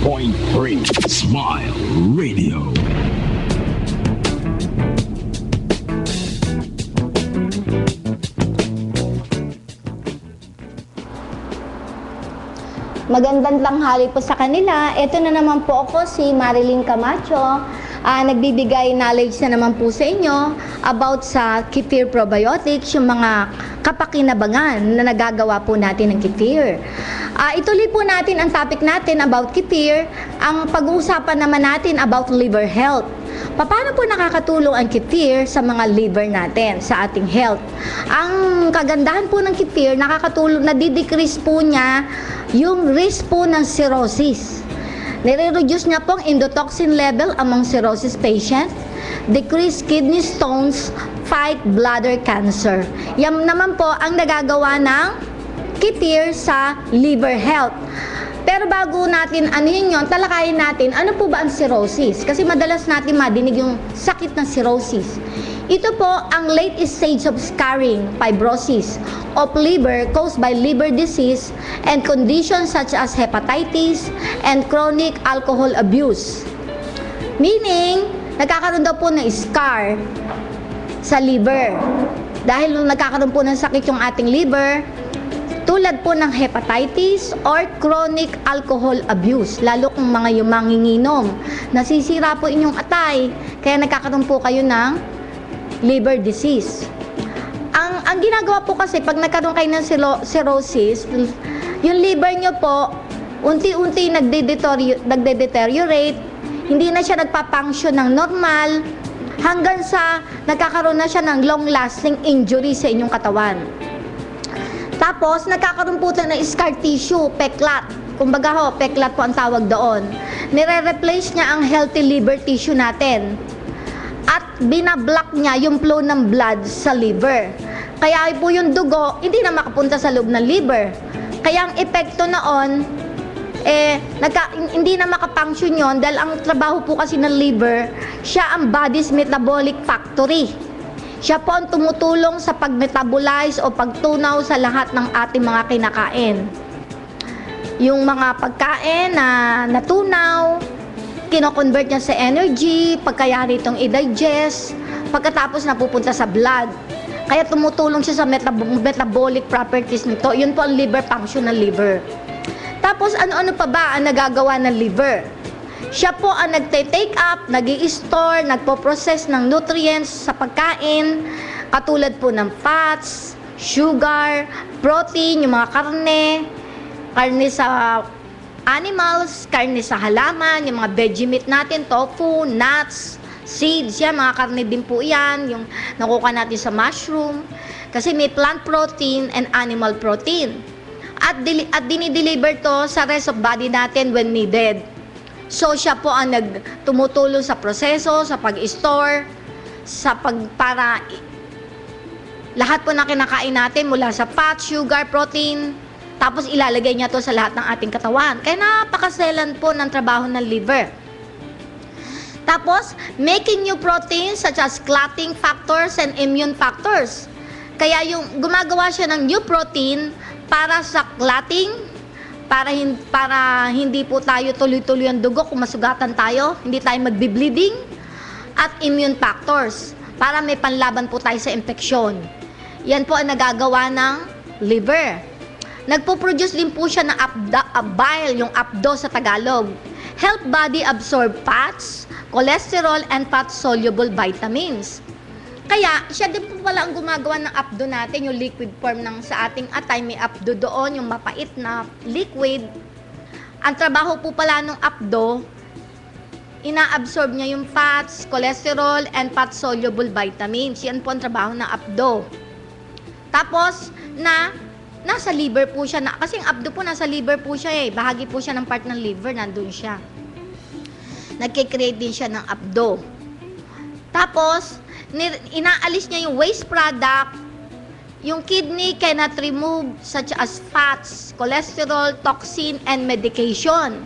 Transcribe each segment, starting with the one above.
Smile Radio. Magandang tanghali po sa kanila. Ito na naman po ako, si Marilyn Camacho. Nagbibigay knowledge na naman po sa inyo about sa kefir probiotics, yung mga kapakinabangan na nagagawa po natin ng kefir. Ituloy po natin ang topic natin about kefir. Ang pag-uusapan naman natin about liver health. Paano po nakakatulong ang kefir sa mga liver natin, sa ating health? Ang kagandahan po ng kefir, nakakatulong, nadidecrease po niya yung risk po ng cirrhosis. Nire-reduce niya po ang endotoxin level among cirrhosis patients, decrease kidney stones, fight bladder cancer. Yan naman po ang nagagawa ng kefir sa liver health. Pero bago natin yun, talakayin natin, ano po ba ang cirrhosis? Kasi madalas natin madinig yung sakit ng cirrhosis. Ito po ang late stage of scarring, fibrosis of liver caused by liver disease and conditions such as hepatitis and chronic alcohol abuse. Meaning, nagkakaroon daw po ng scar sa liver. Dahil nagkakaroon po ng sakit yung ating liver, tulad po ng hepatitis or chronic alcohol abuse, lalo kung mga yung manginginom, nasisira po inyong atay, kaya nagkakaroon po kayo ng liver disease. Ang ginagawa po kasi, pag nagkaroon kayo ng cirrhosis, yung liver nyo po, unti-unti nagde-deteriorate, hindi na siya nagpa-function ng normal, hanggang sa nagkakaroon na siya ng long-lasting injury sa inyong katawan. Tapos, nagkakaroon po ng scar tissue, peklat. Kumbaga peklat po ang tawag doon. Nire-replace niya ang healthy liver tissue natin. At binablock niya yung flow ng blood sa liver. Kaya po yung dugo, hindi na makapunta sa loob ng liver. Kaya ang epekto noon, hindi na makapunction yun dahil ang trabaho po kasi ng liver, siya ang body's metabolic factory. Siya po ang tumutulong sa pag-metabolize o pagtunaw sa lahat ng ating mga kinakain. Yung mga pagkain na natunaw, kino-convert niya sa energy, pagkayari itong i-digest, pagkatapos napupunta sa blood. Kaya tumutulong siya sa metabolic properties nito. Yun po ang liver function ng liver. Tapos ano-ano pa ba ang nagagawa ng liver? Siya po ang nagte-take up, nag-i-store, nagpo-process ng nutrients sa pagkain, katulad po ng fats, sugar, protein, yung mga karne sa animals, karne sa halaman, yung mga veggie meat natin, tofu, nuts, seeds, yan, mga karne din po yan, yung nakuha natin sa mushroom. Kasi may plant protein and animal protein. At dinideliver to sa rest of body natin when needed. So, siya po ang tumutulong sa proseso, sa pag-store, para lahat po na kinakain natin mula sa fat, sugar, protein, tapos ilalagay niya to sa lahat ng ating katawan. Kaya napakaselan po ng trabaho ng liver. Tapos, making new proteins such as clotting factors and immune factors. Kaya yung gumagawa siya ng new protein para sa clotting, para hindi po tayo tuloy-tuloy ang dugo kung masugatan tayo, hindi tayo magbi-bleeding, at immune factors, para may panlaban po tayo sa infeksyon. Yan po ang nagagawa ng liver. Nagpo-produce din po siya ng bile, yung abdo sa Tagalog. Help body absorb fats, cholesterol, and fat-soluble vitamins. Kaya, siya din po pala ang gumagawa ng abdo natin, yung liquid form ng sa ating atay. May abdo doon, yung mapait na liquid. Ang trabaho po pala ng abdo, ina-absorb niya yung fats, cholesterol, and fat-soluble vitamins. Yan po ang trabaho ng abdo. Tapos, nasa liver po siya, kasi yung abdo po nasa liver po siya bahagi po siya ng part ng liver, nandun siya. Nagkikreate din siya ng abdo. Tapos, inaalis niya yung waste product, yung kidney cannot remove such as fats, cholesterol, toxin, and medication.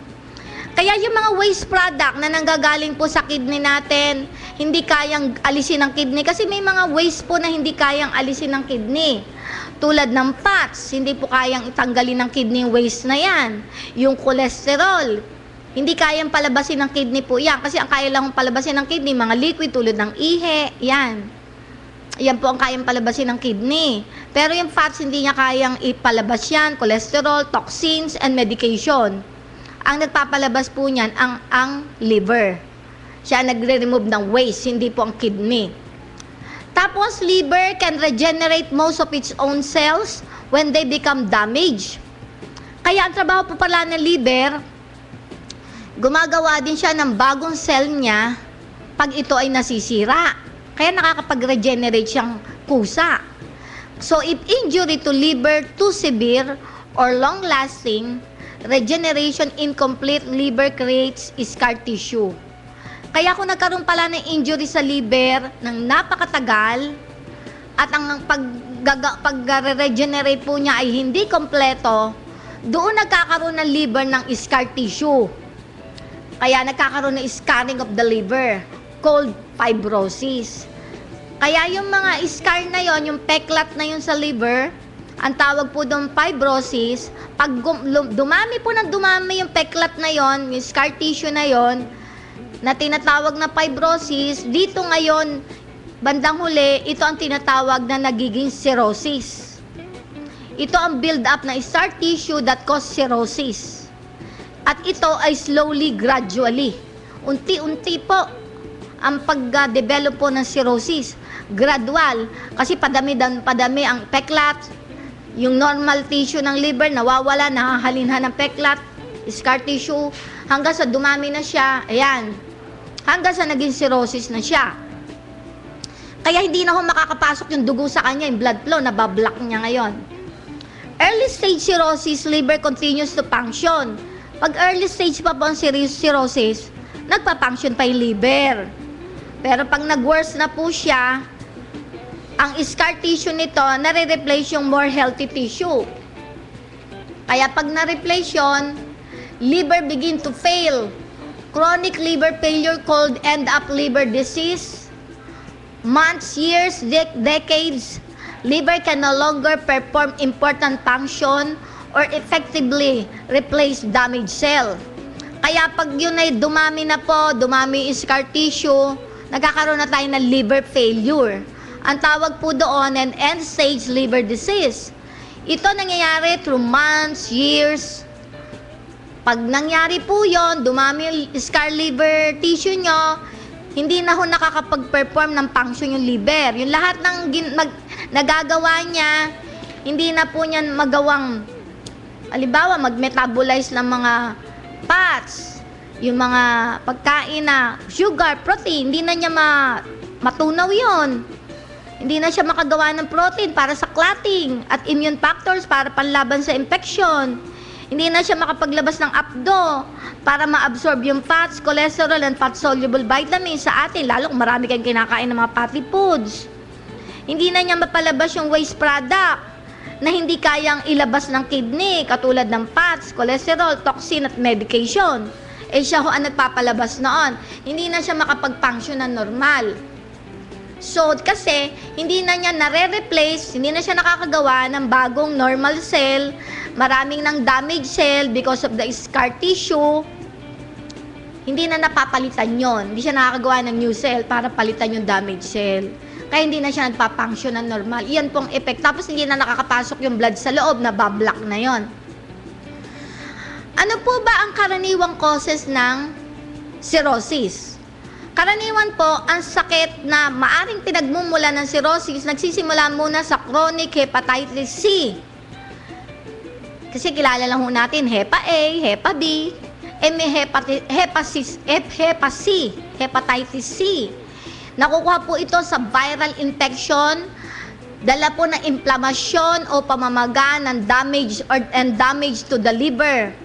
Kaya yung mga waste product na nanggagaling po sa kidney natin, hindi kayang alisin ng kidney kasi may mga waste po na hindi kayang alisin ng kidney. Tulad ng fats, hindi po kayang itanggalin ng kidney waste na yan. Yung cholesterol, Hindi kayang palabasin ng kidney po yan. Kasi ang kaya lang palabasin ng kidney, mga liquid tulad ng ihe, yan. Yan po ang kayang palabasin ng kidney. Pero yung fats, hindi niya kayang ipalabas yan. Cholesterol, toxins, and medication. Ang nagpapalabas po niyan, ang liver. Siya nagre-remove ng waste, hindi po ang kidney. Tapos, liver can regenerate most of its own cells when they become damaged. Kaya ang trabaho po pala ng liver, gumagawa din siya ng bagong cell niya pag ito ay nasisira. Kaya nakakapag-regenerate siyang kusa. So, if injury to liver too severe or long-lasting, regeneration incomplete liver creates scar tissue. Kaya kung nagkaroon pala ng injury sa liver ng napakatagal at ang pag-regenerate po niya ay hindi kompleto, doon nagkakaroon ng liver ng scar tissue. Kaya nagkakaroon ng scarring of the liver called fibrosis. Kaya yung mga scar na yon, yung peklat na yon sa liver, ang tawag po doon fibrosis. Pag dumami po ng dumami yung peklat na yon, yung scar tissue na yon, na tinatawag na fibrosis, dito ngayon, bandang huli, ito ang tinatawag na nagiging cirrhosis. Ito ang build-up na scar tissue that cause cirrhosis. At ito ay slowly, gradually. Unti-unti po ang pag-develop po ng cirrhosis. Gradual. Kasi padami ang peklat. Yung normal tissue ng liver, nawawala, nahahalinhan ng peklat, scar tissue, hanggang sa dumami na siya. Ayan. Hanggang sa naging cirrhosis na siya. Kaya hindi na ho makakapasok yung dugo sa kanya, yung blood flow, nabablock niya ngayon. Early stage cirrhosis, liver continues to function. Pag early stage pa po ang cirrhosis, nagpa-function pa yung liver. Pero pag nag-worse na po siya, ang scar tissue nito, nare-replace yung more healthy tissue. Kaya pag na-replace yun, liver begin to fail. Chronic liver failure called end-up liver disease. Months, years, decades, liver can no longer perform important function or effectively replace damaged cell. Kaya pag yun ay dumami na po, dumami yung scar tissue, nagkakaroon na tayo ng liver failure. Ang tawag po doon an end-stage liver disease. Ito nangyayari through months, years. Pag nangyari po yon, dumami yung scar liver tissue nyo, hindi na ho nakakapag-perform ng function yung liver. Yung lahat ng nagagawa niya, hindi na po niya magawang, halimbawa, mag-metabolize ng mga fats, yung mga pagkain na sugar, protein, hindi na niya matunaw yon. Hindi na siya makagawa ng protein para sa clotting at immune factors para panlaban sa infection. Hindi na siya makapaglabas ng apdo para ma-absorb yung fats, cholesterol, and fat-soluble vitamins sa atin, lalo kung marami kayong kinakain ng mga fatty foods. Hindi na niya mapalabas yung waste product na hindi kayang ilabas ng kidney, katulad ng fats, cholesterol, toxin, at medication. Siya ho ang nagpapalabas noon. Hindi na siya makapag-function na normal. So, kasi, hindi na niya nare-replace, hindi na siya nakakagawa ng bagong normal cell, maraming ng damaged cell because of the scar tissue, hindi na napapalitan yon. Hindi siya nakakagawa ng new cell para palitan yung damaged cell. Kaya hindi na siya nagpa-function ng normal. Iyan pong effect. Tapos hindi na nakakapasok yung blood sa loob, nabablock na yon. Ano po ba ang karaniwang causes ng cirrhosis? Karaniwan po, ang sakit na maaring pinagmumula ng cirrhosis, nagsisimula muna sa chronic hepatitis C. Kasi kilala lang ho natin, Hepa A, Hepa B, may hepatitis C. Nakukuha po ito sa viral infection, dala po ng inflamasyon o pamamaga ng damage to the liver.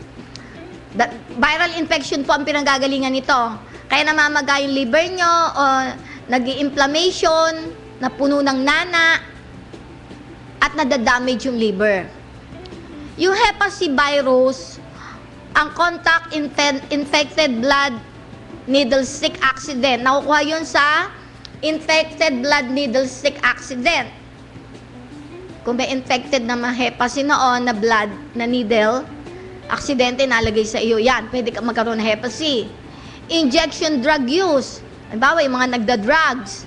Viral infection po ang pinanggagalingan nito. Kaya namamaga yung liver nyo o nag-i-inflammation, napuno ng nana, at nadadamage yung liver. Yung Hep C virus, ang contact infected blood needle stick accident. Nakukuha yun sa infected blood needle stick accident. Kung may infected na Hep C noon na blood na needle, aksidente nalagay sa iyo, yan, pwede ka magkaroon ng Hep C. Injection drug use, halimbawa yung mga nagda-drugs,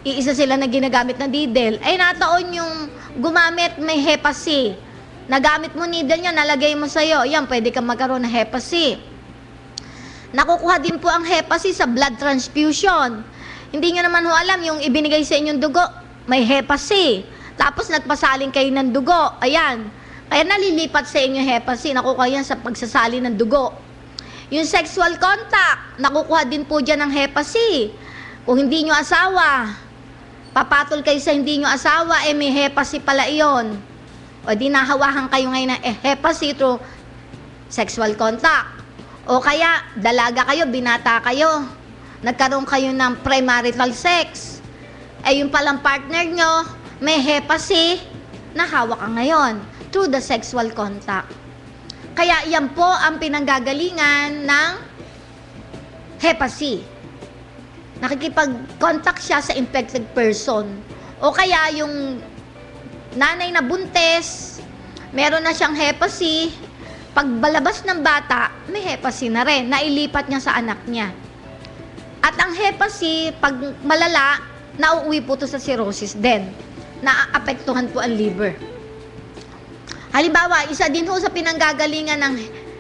iisa sila na ginagamit na needle, ay nataon yung gumamit may Hep C. Nagamit mo needle niya, nalagay mo sa iyo, yan, pwede ka magkaroon ng Hep C. Nakukuha din po ang Hep C sa blood transfusion. Hindi nyo naman ho alam, yung ibinigay sa inyong dugo, may Hep C. Tapos nagpasaling kayo ng dugo, ayan. Kaya nalilipat sa inyo Hep C, nakukuha yan sa pagsasali ng dugo. Yung sexual contact, nakukuha din po dyan ng Hep C. Kung hindi nyo asawa, papatol kayo sa hindi nyo asawa, may Hep C pala iyon. O di nahawahan kayo ngayon ng Hep C through sexual contact. O kaya, dalaga kayo, binata kayo, nagkaroon kayo ng premarital sex. Yung palang partner nyo, may Hep C, nahawak ka ngayon through the sexual contact. Kaya yan po ang pinanggagalingan ng Hep C. Nakikipag-contact siya sa infected person. O kaya yung nanay na buntis, meron na siyang Hep C, pagbalabas ng bata, may Hep C na rin, nailipat niya sa anak niya. At ang Hep C, pag malala, nauuwi po ito sa cirrhosis din. Naapektuhan po ang liver. Halimbawa, isa din ho sa pinanggagalingan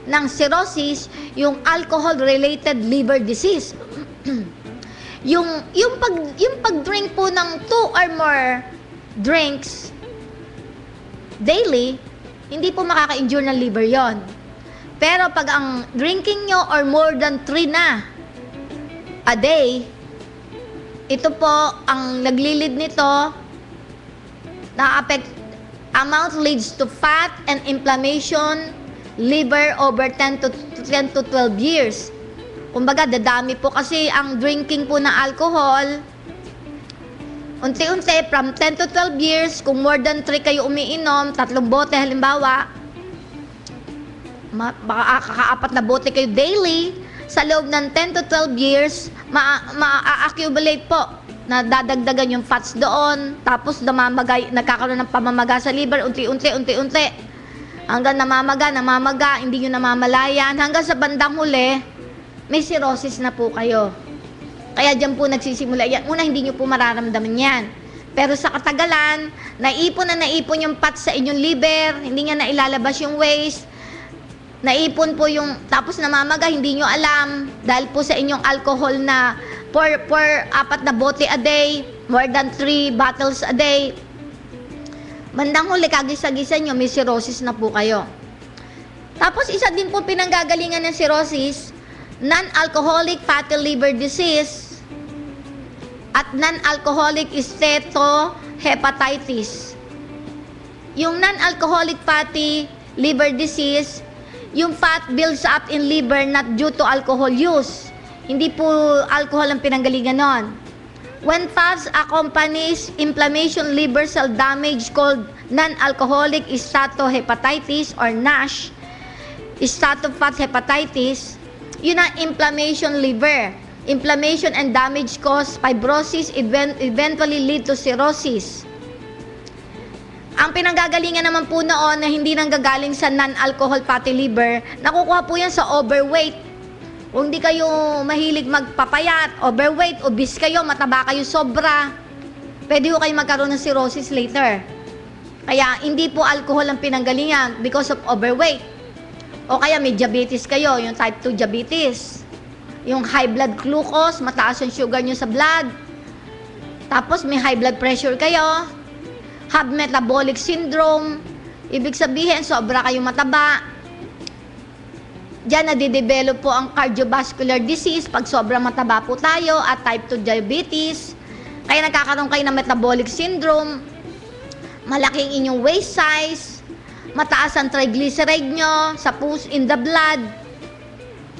ng cirrhosis, yung alcohol-related liver disease. yung pag-drink po ng 2 or more drinks daily, hindi po makaka-injure ng liver yon. Pero pag ang drinking nyo or more than 3 na a day, ito po ang naglilid nito, amount leads to fat and inflammation, liver over 10 to 12 years. Kumbaga, dadami po kasi ang drinking po ng alcohol. Unti-unti, from 10 to 12 years, kung more than 3 kayo umiinom, 3 bote halimbawa, baka kaka-4 na bote kayo daily, sa loob ng 10 to 12 years, ma-accumulate po, na dadagdagan yung fats doon, tapos nagkakaroon ng pamamaga sa liver, unti-unti, hanggang namamaga, hindi nyo namamalayan, hanggang sa bandang huli, may cirrhosis na po kayo. Kaya dyan po nagsisimula yan. Una, hindi nyo po mararamdaman yan. Pero sa katagalan, naipon yung fats sa inyong liver, hindi nga nailalabas yung waste, naipon po yung, tapos namamaga, hindi nyo alam, dahil po sa inyong alcohol na for 4 na bote a day, more than 3 bottles a day. Bandang huli, kagisa-gisa nyo, may cirrhosis na po kayo. Tapos, isa din po pinanggagalingan ng cirrhosis, non-alcoholic fatty liver disease at non-alcoholic steatohepatitis. Yung non-alcoholic fatty liver disease, yung fat builds up in liver not due to alcohol use. Hindi po alcohol ang pinanggalingan nun. When fats accompanies inflammation, liver cell damage called non-alcoholic steatohepatitis or NASH, steatofat hepatitis, yun ang inflammation liver. Inflammation and damage cause fibrosis, eventually lead to cirrhosis. Ang pinanggagalingan naman po noon na hindi nanggagaling sa non-alcohol fatty liver, nakukuha po yan sa overweight. Kung di kayo mahilig magpapayat, overweight, obese kayo, mataba kayo sobra, pwede ho kayo magkaroon ng cirrhosis later. Kaya hindi po alcohol ang pinanggalingan because of overweight. O kaya may diabetes kayo, yung type 2 diabetes. Yung high blood glucose, mataas yung sugar nyo sa blood. Tapos may high blood pressure kayo. Have metabolic syndrome. Ibig sabihin, sobra kayong mataba. Diyan nadidevelop po ang cardiovascular disease pag sobrang mataba po tayo at type 2 diabetes. Kaya nagkakaroon kayo ng metabolic syndrome. Malaking inyong waist size. Mataas ang triglyceride nyo sa in the blood.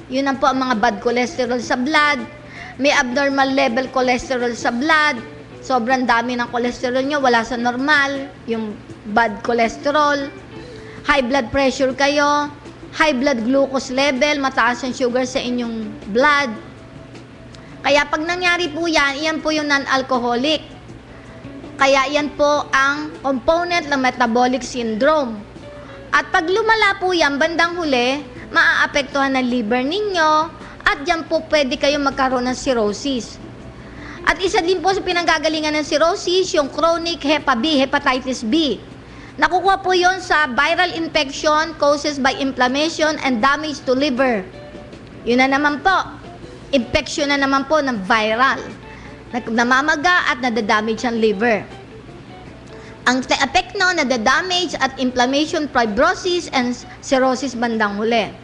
Yun ang po ang mga bad cholesterol sa blood. May abnormal level cholesterol sa blood. Sobrang dami ng cholesterol nyo, wala sa normal. Yung bad cholesterol. High blood pressure kayo. High blood glucose level, mataas ang sugar sa inyong blood. Kaya pag nangyari po yan, iyan po yung non-alcoholic. Kaya yan po ang component ng metabolic syndrome. At pag lumala po yan, bandang huli, maaapektuhan ng liver ninyo at dyan po pwede kayong magkaroon ng cirrhosis. At isa din po sa pinanggagalingan ng cirrhosis, yung chronic hepatitis B. Nakukuha po yon sa viral infection causes by inflammation and damage to liver. Yun na naman po, infection na naman po ng viral. Namamaga at nadadamage ang liver. Ang epekto na nadadamage at inflammation, fibrosis, and cirrhosis bandang huli.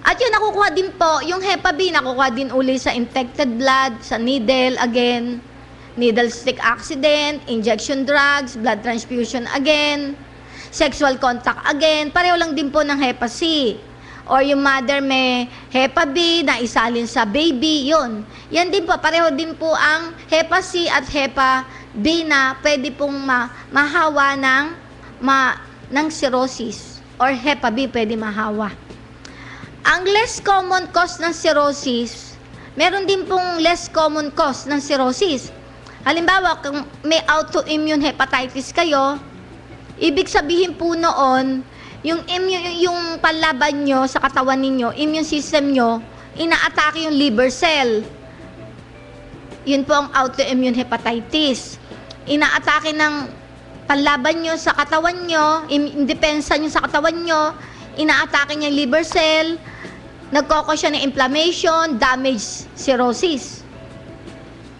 At yun, nakukuha din po, yung Hepa B, nakukuha din uli sa infected blood, sa needle again, needle stick accident, injection drugs, blood transfusion again, sexual contact again, pareho lang din po ng Hepa C. Or yung mother may Hepa B na isalin sa baby, yun. Yan din po, pareho din po ang Hepa C at Hepa B na pwede pong mahawa ng cirrhosis. Or Hepa B pwede mahawa. Ang less common cause ng cirrhosis, meron din pong less common cause ng cirrhosis. Halimbawa, kung may autoimmune hepatitis kayo, ibig sabihin po noon, yung panlaban nyo sa katawan ninyo, immune system nyo, inaatake yung liver cell. Yun po ang autoimmune hepatitis. Inaatake ng panlaban nyo sa katawan nyo, indepensa nyo sa katawan nyo, inaatake niya yung liver cell, nagkoko siya ng inflammation, damage, cirrhosis.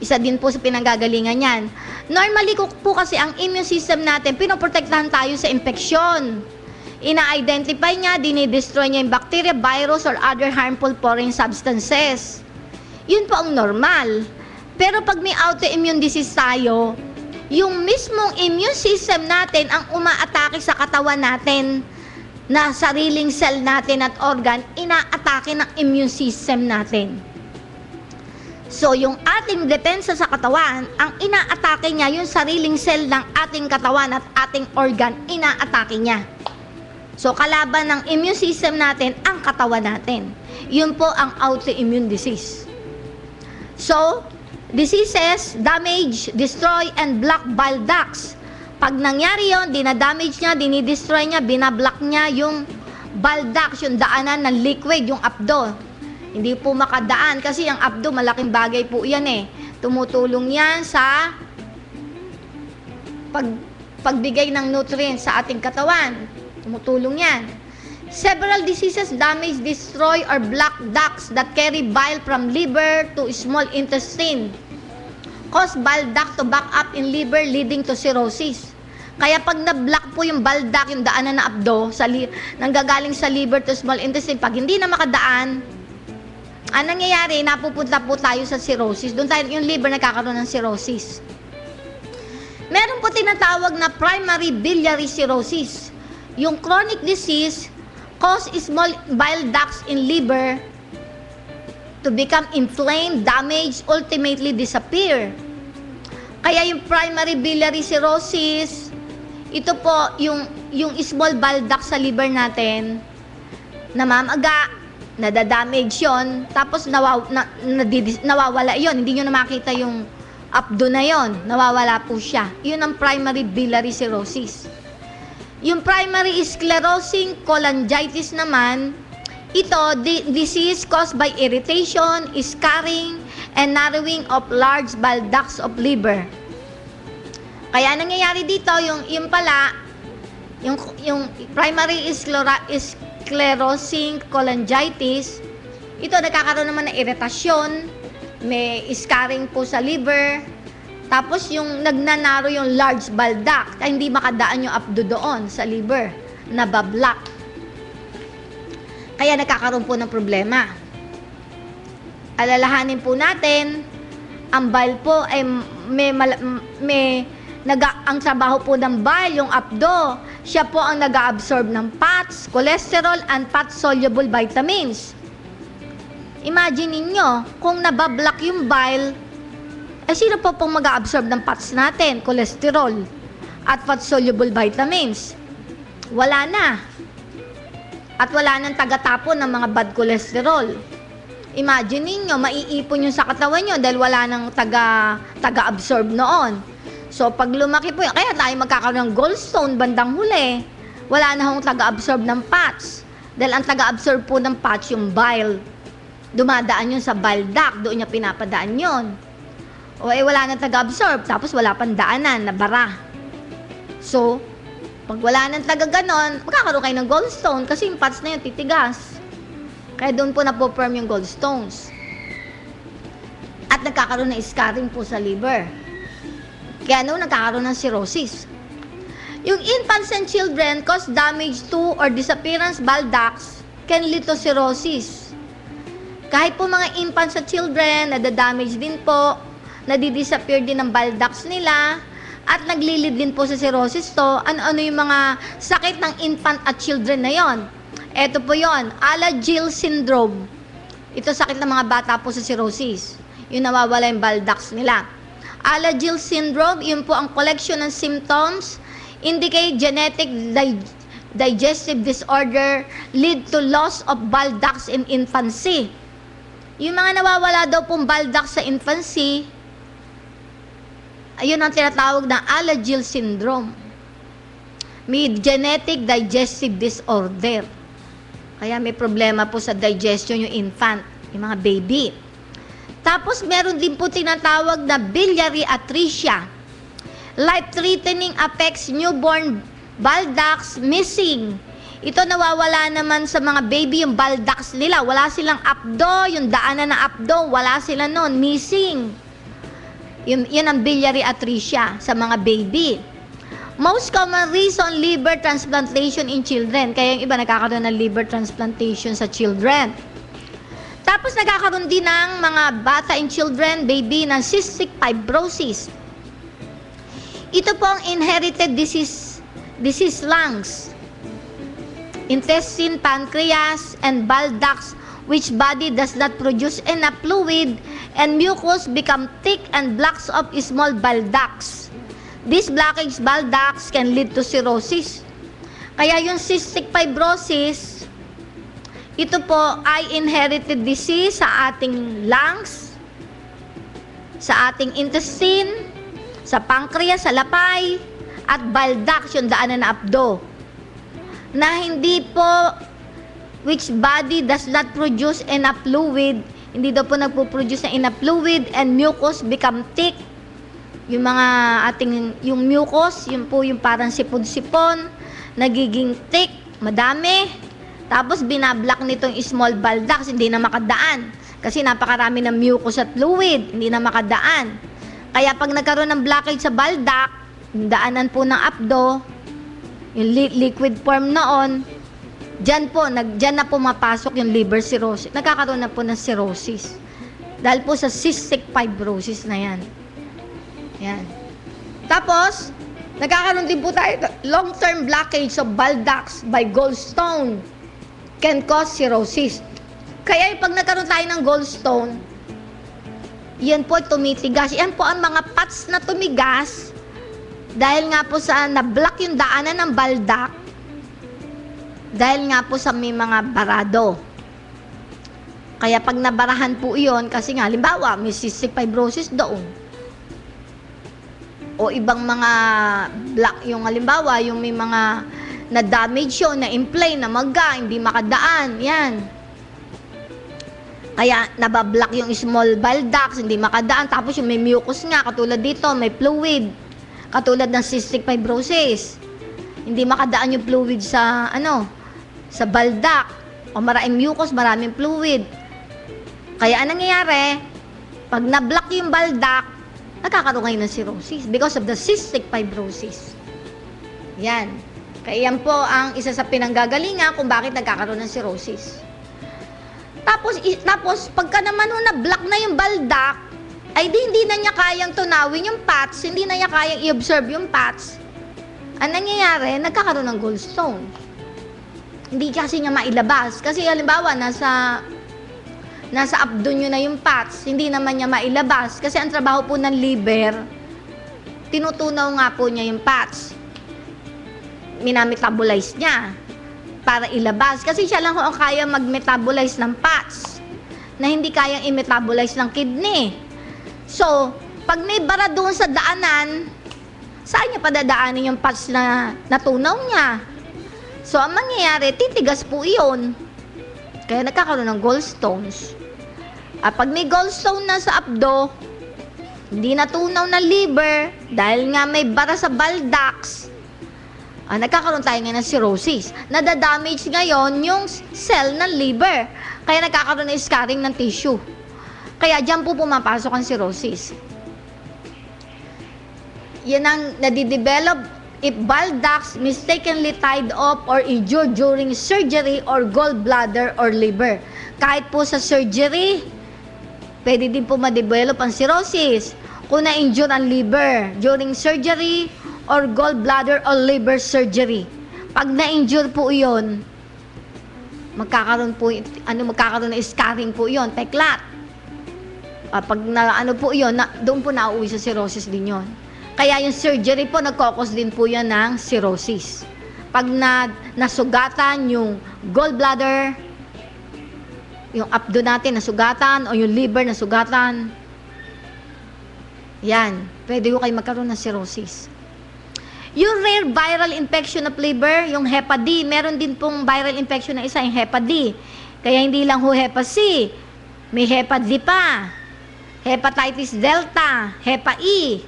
Isa din po sa pinanggagalingan yan. Normally po kasi ang immune system natin, pinoprotektahan tayo sa infeksyon. Ina-identify niya, dinidestroy niya yung bacteria, virus, or other harmful foreign substances. Yun po ang normal. Pero pag may autoimmune disease tayo, yung mismong immune system natin ang umaatake sa katawan natin, na sariling cell natin at organ, inaatake ng immune system natin. So, yung ating depensa sa katawan, ang inaatake niya, yung sariling cell ng ating katawan at ating organ, inaatake niya. So, kalaban ng immune system natin, ang katawan natin. Yun po ang autoimmune disease. So, diseases, damage, destroy, and block bile ducts. Pag nangyari yun, dinadamage niya, dinidestroy niya, binablock niya yung bile ducts, yung daanan ng liquid, yung abdo. Hindi po makadaan kasi ang abdo, malaking bagay po yan eh. Tumutulong yan sa pagbigay ng nutrients sa ating katawan. Tumutulong yan. Several diseases damage, destroy, or block ducts that carry bile from liver to small intestine. Cause bile duct to back up in liver leading to cirrhosis. Kaya pag na-block po yung bile duct, yung daanan na abdo, nanggagaling sa liver to small intestine, pag hindi na makadaan, ang nangyayari, napupunta po tayo sa cirrhosis. Doon tayo, yung liver nagkakaroon ng cirrhosis. Meron po tinatawag na primary biliary cirrhosis. Yung chronic disease cause small bile ducts in liver to become inflamed, damaged, ultimately disappear. Kaya yung primary biliary cirrhosis, ito po yung small bile duct sa liver natin, namamaga, nadadamage yon, tapos nawawala yon, hindi nyo na makita yung abdo na yon, nawawala po siya. Yun ang primary biliary cirrhosis. Yung primary sclerosing cholangitis naman, ito, disease caused by irritation, scarring, and narrowing of large bile ducts of liver. Kaya nangyayari dito, yung pala, yung primary sclerosing cholangitis, ito nagkakaroon naman ng iritasyon, may scarring po sa liver, tapos yung nagnanaro yung large bile duct, kaya hindi makadaan yung abdo doon sa liver, nabablock. Kaya nagkakaroon po ng problema. Alalahanin po natin, ang bile po ay ang trabaho po ng bile, yung abdo, siya po ang nag-absorb ng fats, cholesterol, and fat-soluble vitamins. Imagine ninyo, kung nabablock yung bile, sino po pong mag-absorb ng fats natin, cholesterol, at fat-soluble vitamins? Wala na. At wala nang tagatapon ng mga bad cholesterol. Imagine ninyo, maiipon yung sa katawan nyo dahil wala nang taga-absorb noon. So, pag lumaki po, kaya tayo magkakaroon ng gallstone bandang huli. wala na hong taga-absorb ng fats. Dahil ang taga-absorb po ng fats yung bile. Dumadaan yun sa bile duct, doon niya pinapadaan yun. O wala nang taga-absorb, tapos wala pang daanan na bara. So, pag wala nang taga-ganon, magkakaroon kayo ng gallstone kasi yung fats na yun titigas. Kaya doon po napoform yung gallstones. At nagkakaroon ng scarring po sa liver. Kaya nagkakaroon ng cirrhosis. Yung infants and children cause damage to or disappearance bile ducts can lead to cirrhosis. Kahit po mga infants at children, nadadamage din po, nadidisappear din ang bile ducts nila, at naglilid din po sa cirrhosis to. Ano yung mga sakit ng infant at children na yon? Ito po yon, Alagille syndrome. Ito sakit ng mga bata po sa cirrhosis. Yung nawawala yung bile ducts nila. Alagille syndrome, yun po ang collection ng symptoms indicate genetic digestive disorder lead to loss of bile ducts in infancy. Yung mga nawawala daw pong bile ducts sa infancy, ayun ang tinatawag na Alagille syndrome. May genetic digestive disorder. Kaya may problema po sa digestion yung infant, yung mga baby. Tapos meron din po tinatawag na biliary atresia. Life-threatening affects newborn bile ducts missing. Ito nawawala naman sa mga baby yung bile ducts nila. Wala silang apdo, yung daanan ng apdo, wala sila nun, missing. Yun ang biliary atresia sa mga baby. Most common reason, liver transplantation in children. Kaya yung iba nagkakaroon ng liver transplantation sa children. Tapos nagkakaroon din ng mga bata and children, baby, ng cystic fibrosis. Ito po ang inherited disease lungs, intestine, pancreas, and bile ducts, which body does not produce enough fluid, and mucus become thick and blocks of small bile ducts. These blockage bile ducts can lead to cirrhosis. Kaya yung cystic fibrosis, ito po ay inherited disease sa ating lungs, sa ating intestine, sa pancreas, sa lapay, at bile ducts, yung daanan na apdo. Na hindi po, which body does not produce enough fluid, hindi daw po nagpo-produce ng enough fluid, and mucus become thick. Yung mga ating, yung mucus, yun po yung parang sipon-sipon, nagiging thick, madami. Tapos binablock nitong small bile ducts, hindi na makadaan. Kasi napakarami ng mucus at fluid, hindi na makadaan. Kaya pag nagkaroon ng blockage sa bile duct, yung daanan po ng apdo, yung liquid form noon, dyan na pumapasok yung liver cirrhosis. Nagkakaroon na po ng cirrhosis. Dahil po sa cystic fibrosis na yan. Yan. Tapos, nagkakaroon din po tayo long-term blockage of bile ducts by gallstone can cause cirrhosis. Kaya pag nagkaroon tayo ng gallstone, yan po tumitigas. Yan po ang mga fats na tumigas dahil nga po sa na-block yung daanan ng bile duct, dahil nga po sa may mga barado. Kaya pag nabarahan po iyon, kasi nga, halimbawa, may cystic fibrosis doon. O ibang mga block, yung halimbawa, yung may mga na-damage yun, na-inflame, na maga, hindi makadaan, yan. Kaya nabablock yung small bile ducts, hindi makadaan. Tapos yung may mucus nga, katulad dito, may fluid. Katulad ng cystic fibrosis. Hindi makadaan yung fluid sa, sa bile duct. O maraming mucus, maraming fluid. Kaya anong nangyayari? Pag na-block yung bile duct, nagkakaroon ngayon ng cirrhosis because of the cystic fibrosis. Yan. Kaya yan po ang isa sa pinanggagalingan kung bakit nagkakaroon ng cirrhosis. Tapos pagka naman na-block na yung bile duct, ay hindi na niya kayang tunawin yung fats, hindi na niya kayang i-observe yung fats. Ang nangyayari, nagkakaroon ng gallstone. Hindi kasi niya mailabas. Kasi halimbawa, nasa abdo nyo na yung fats, hindi naman niya mailabas. Kasi ang trabaho po ng liver, tinutunaw nga po niya yung fats. Minametabolize niya para ilabas. Kasi siya lang ang kaya mag-metabolize ng fats na hindi kayang i-metabolize ng kidney. So, pag may bara doon sa daanan, saan niya padadaanin yung fats na natunaw niya? So, ang mangyayari, titigas po iyon. Kaya nagkakaroon ng gallstones. At pag may gallstone na sa abdo, hindi natunaw na liver, dahil nga may bara sa bile ducts, nagkakaroon tayo ngayon ng cirrhosis. Nadadamage ngayon yung cell ng liver. Kaya nagkakaroon ng scarring ng tissue. Kaya dyan po pumapasok ang cirrhosis. Yan ang nadidevelop if bile ducts mistakenly tied up or injured during surgery or gallbladder or liver. Kahit po sa surgery, pwede din po ma-develop ang cirrhosis kung na-injure ang liver during surgery or gallbladder or liver surgery. Pag na-injure po iyon, magkakaroon ng scarring po iyon, peklat. Pag po iyon, doon po nauwi sa cirrhosis din yon. Kaya yung surgery po, nagkokos din po yan ng cirrhosis. Pag nasugatan yung gallbladder, yung abdo natin nasugatan, o yung liver nasugatan, yan, pwede ko kayo magkaroon ng cirrhosis. Yung rare viral infection of liver, yung Hepa D, meron din pong viral infection na isa, yung Hepa D. Kaya hindi lang Hepa C, may Hepa D pa, Hepatitis Delta, Hepa E,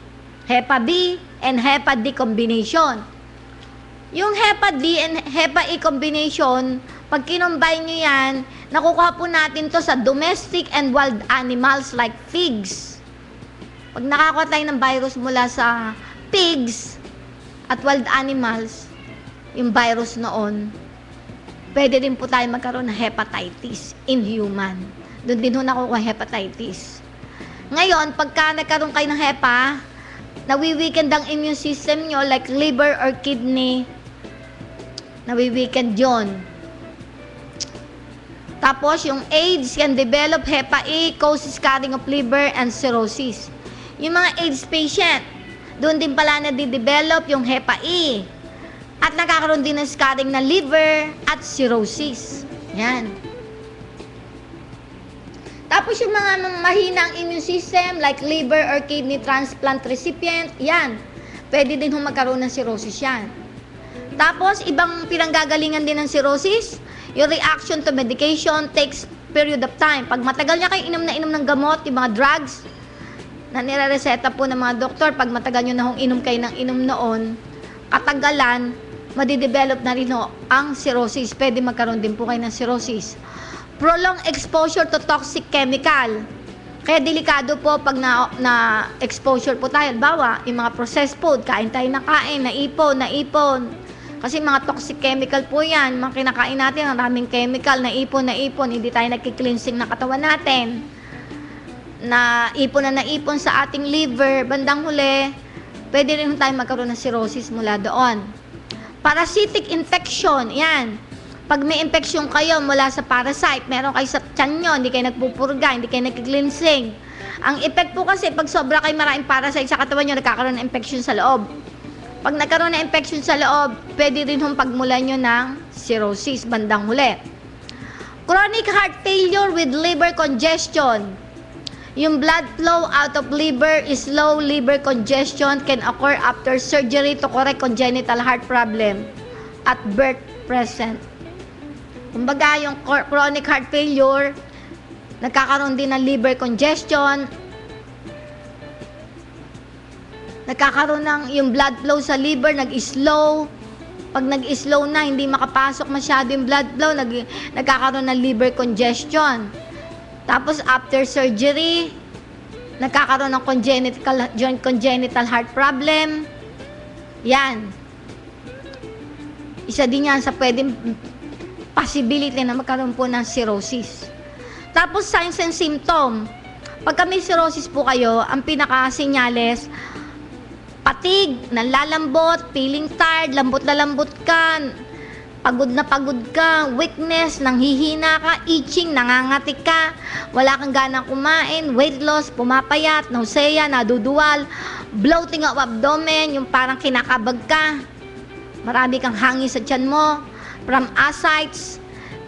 Hepa B, and Hepa D combination. Yung Hepa D and Hepa E combination, pag kinombine nyo yan, nakukuha po natin to sa domestic and wild animals like pigs. Pag nakakuha tayo ng virus mula sa pigs at wild animals, yung virus noon, pwede din po tayo magkaroon ng hepatitis in human. Doon din ho nakukuha hepatitis. Ngayon, pagka nagkaroon kayo ng hepa, nawi-weaken ang immune system nyo like liver or kidney, nawi-weaken yun. Tapos, yung AIDS can develop Hepa E, causes scarring of liver and cirrhosis. Yung mga AIDS patient, doon din pala na-develop yung Hepa E. At nakakaroon din ng scarring ng liver at cirrhosis. Yan. Tapos yung mga mahinang immune system like liver or kidney transplant recipient, yan. Pwede din magkaroon ng cirrhosis yan. Tapos, ibang pinanggagalingan din ng cirrhosis, yung reaction to medication takes period of time. Pag matagal niya kayo inom ng gamot, yung mga drugs, na nire-reseta po ng mga doktor, pag matagal nyo na inom kayo ng inom noon, katagalan, madidevelop na rin ang cirrhosis. Pwede magkaroon din po kayo ng cirrhosis. Prolonged exposure to toxic chemical. Kaya delikado po pag na-exposure po tayo. Halimbawa, yung mga processed food, kain tayo na kain, naipon. Kasi mga toxic chemical po yan. Mga kinakain natin, ang daming chemical, naipon. Hindi tayo nagki-cleansing ng katawan natin. Naipon sa ating liver. Bandang huli, pwede rin tayo magkaroon ng cirrhosis mula doon. Parasitic infection, yan. Pag may infection kayo mula sa parasite, meron kayo sa tiyan nyo, hindi kayo nagpupurga, hindi kayo nagki-cleansing. Ang effect po kasi, pag sobra kayo maraming parasite sa katawan nyo, nagkakaroon ng infection sa loob. Pag nagkaroon ng infection sa loob, pwede rin pagmulan nyo ng cirrhosis, bandang huli. Chronic heart failure with liver congestion. Yung blood flow out of liver is low. Liver congestion can occur after surgery to correct congenital heart problem at birth present. Kumbaga, yung chronic heart failure, nagkakaroon din ng liver congestion, nagkakaroon ng yung blood flow sa liver, nag-slow. Pag nag-slow na, hindi makapasok masyado yung blood flow, nagkakaroon ng liver congestion. Tapos, after surgery, nagkakaroon ng congenital heart problem. Yan. Isa din yan sa pwedeng possibility na magkaroon po ng cirrhosis. Tapos, signs and symptom. Pagka may cirrhosis po kayo, ang pinaka-senyales, patig, nalalambot, feeling tired, lambot na lambot ka, pagod ka, weakness, nanghihina ka, itching, nangangati ka, wala kang ganang kumain, weight loss, pumapayat, nausea, naduduwal, bloating of abdomen, yung parang kinakabag ka, marami kang hangin sa tiyan mo, from ascites,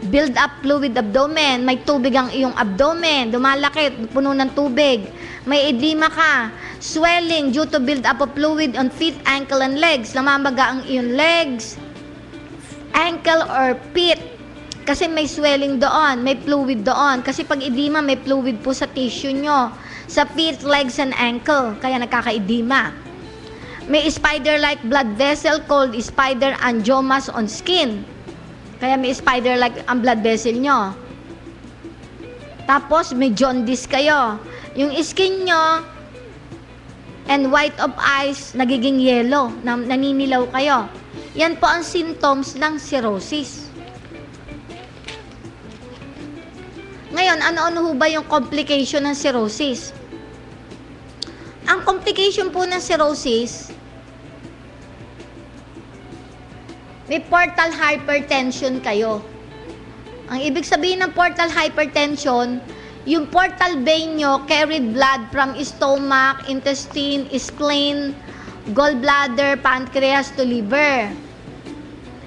build up fluid abdomen, may tubig ang iyong abdomen, dumalaki, puno ng tubig, may edema ka, swelling due to build up of fluid on feet, ankle, and legs, namamaga ang iyong legs, ankle or feet. Kasi may swelling doon, may fluid doon. Kasi pag edema, may fluid po sa tissue nyo. Sa feet, legs, and ankle. Kaya nagkaka-edema. May spider-like blood vessel called spider angiomas on skin. Kaya may spider-like ang blood vessel nyo. Tapos, may jaundice kayo. Yung skin nyo and white of eyes, nagiging yellow. Naninilaw kayo. Yan po ang symptoms ng cirrhosis. Ngayon, ano-ano ho ba yung complication ng cirrhosis? Ang complication po ng cirrhosis, may portal hypertension kayo. Ang ibig sabihin ng portal hypertension, yung portal vein nyo carried blood from stomach, intestine, spleen, gallbladder, pancreas to liver.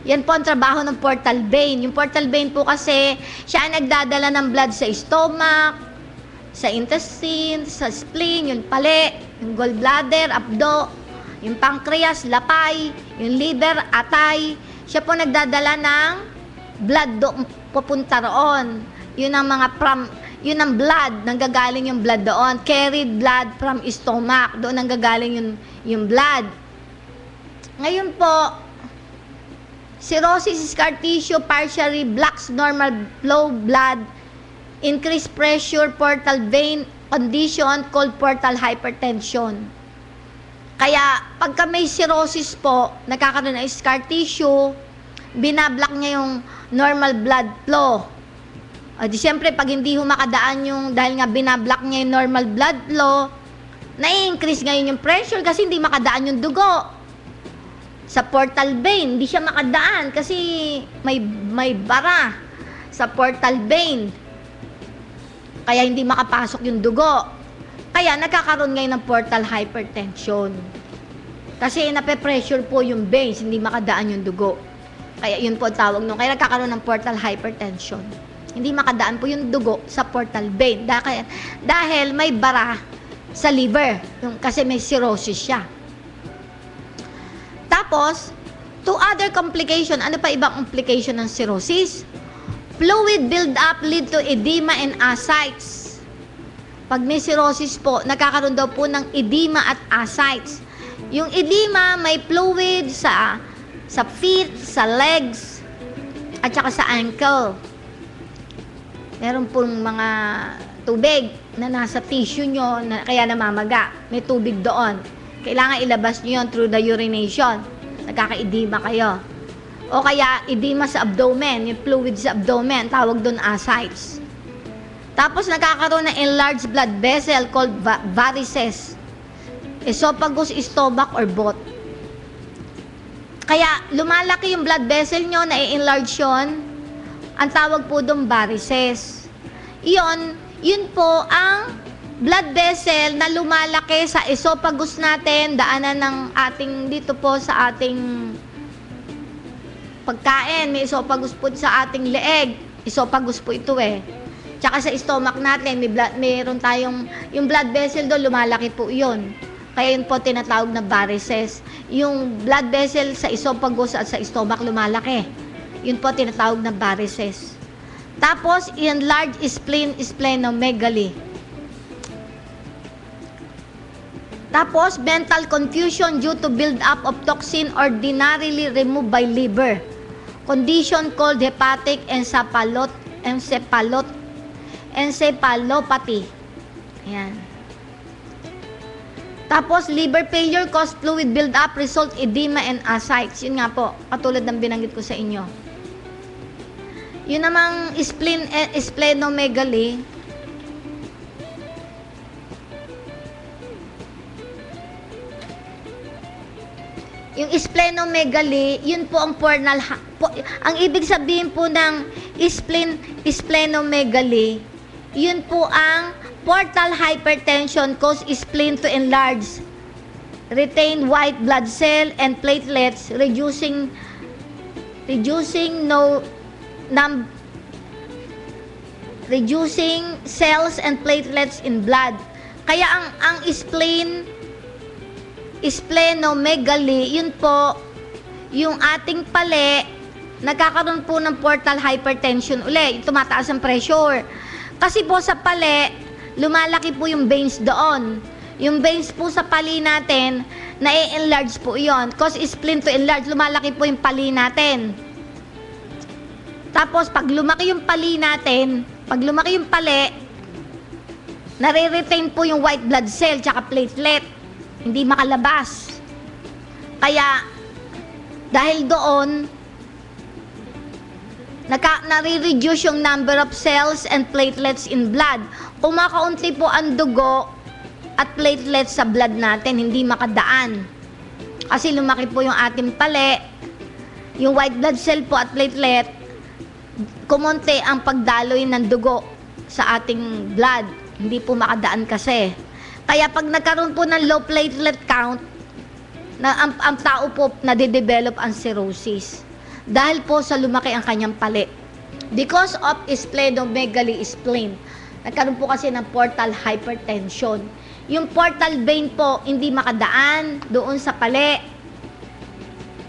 Yan po ang trabaho ng portal vein. Yung portal vein po kasi, siya ang nagdadala ng blood sa stomach, sa intestine, sa spleen, yung pale, yung gallbladder, abdo, yung pancreas, lapay, yung liver, atay. Siya po nagdadala ng blood pupunta roon. Yun ang yun ang blood, nanggagaling yung blood doon. Carried blood from stomach, doon nanggagaling yung blood. Ngayon po, cirrhosis, scar tissue, partially blocks normal flow blood, increased pressure, portal vein condition called portal hypertension. Kaya, pagka may cirrhosis po, nakakaroon ng scar tissue, binablock niya yung normal blood flow. O di siyempre, pag hindi ho makadaan yung, dahil nga binablock niya yung normal blood flow, nai-increase ngayon yung pressure kasi hindi makadaan yung dugo. Sa portal vein, hindi siya makadaan kasi may bara sa portal vein. Kaya hindi makapasok yung dugo. Kaya nagkakaroon ngayon ng portal hypertension. Kasi nape-pressure po yung veins, hindi makadaan yung dugo. Kaya yun po tawag nung. Kaya nagkakaroon ng portal hypertension. Hindi makadaan po yung dugo sa portal vein. Dahil may bara sa liver. Kasi may cirrhosis siya. Tapos, two other complication. Ano pa ibang complication ng cirrhosis? Fluid build-up lead to edema and ascites. Pag may cirrhosis po, nagkakaroon daw po ng edema at ascites. Yung edema, may fluid sa feet, sa legs, at saka sa ankle. Meron pong mga tubig na nasa tissue nyo, kaya namamaga. May tubig doon. Kailangan ilabas nyo yun through the urination. Nagkaka-edema kayo. O kaya, edema sa abdomen, yung fluid sa abdomen, tawag doon ascites. Tapos, nagkakaroon ng enlarged blood vessel called varices. Esophagus, stomach, or both. Kaya, lumalaki yung blood vessel nyo, na-enlarge yun. Ang tawag po doon varices. Yun po ang blood vessel na lumalaki sa esophagus natin, daanan ng ating, dito po sa ating pagkain. May esophagus po sa ating leeg. Esophagus po ito eh. Tsaka sa stomach natin, mayroon tayong, yung blood vessel doon, lumalaki po yun. Kaya yun po tinatawag na varices. Yung blood vessel sa esophagus at sa stomach lumalaki. Yun po tinatawag na varices. Tapos, enlarged spleen, splenomegaly. Tapos, mental confusion due to build-up of toxin ordinarily removed by liver. Condition called hepatic encephalopathy. Ayan. Tapos, liver failure cause fluid build-up, result edema and ascites. Yun nga po, katulad ng binanggit ko sa inyo. Yun namang splenomegaly, yung splenomegaly, yun po ang ang ibig sabihin po ng splenomegaly, yun po ang portal hypertension cause spleen to enlarge, retain white blood cell and platelets, reducing cells and platelets in blood. Kaya ang splenomegaly, yun po yung ating pale nagkakaroon po ng portal hypertension uli, tumataas ang pressure. Kasi po sa pali, lumalaki po yung veins doon. Yung veins po sa pali natin, na-enlarge po yon. Cause spleen to enlarge, lumalaki po yung pali natin. Tapos, pag lumaki yung pali natin, pag lumaki yung pali, nare-retain po yung white blood cell tsaka platelet. Hindi makalabas. Kaya, dahil doon, nare-reduce yung number of cells and platelets in blood. Kumakaunti po ang dugo at platelets sa blood natin, hindi makadaan. Kasi lumaki po yung ating pali, yung white blood cell po at platelet, kumonte ang pagdaloy ng dugo sa ating blood. Hindi po makadaan kasi. Kaya pag nagkaroon po ng low platelet count, ang tao po nade-develop ang cirrhosis. Dahil po sa lumaki ang kanyang pali. Because of splenomegaly spleen, nagkaroon po kasi ng portal hypertension. Yung portal vein po, hindi makadaan doon sa pali.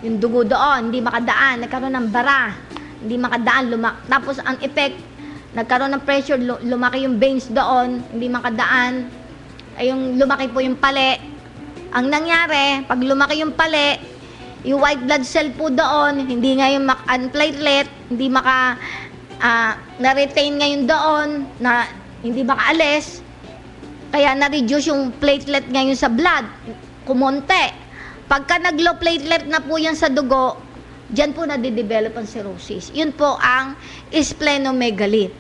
Yung dugo doon, hindi makadaan. Nagkaroon ng bara, hindi makadaan. Tapos ang effect, nagkaroon ng pressure, lumaki yung veins doon, hindi makadaan. Ay yung lumaki po yung pali. Ang nangyari, pag lumaki yung pali, yung white blood cell po doon, hindi nga yung platelet, hindi na-retain ngayon doon, na hindi makaalis. Kaya na-reduce yung platelet ngayon sa blood, kumonte. Pagka nag-low platelet na po yan sa dugo, dyan po nade-develop ang cirrhosis. Yun po ang splenomegaly.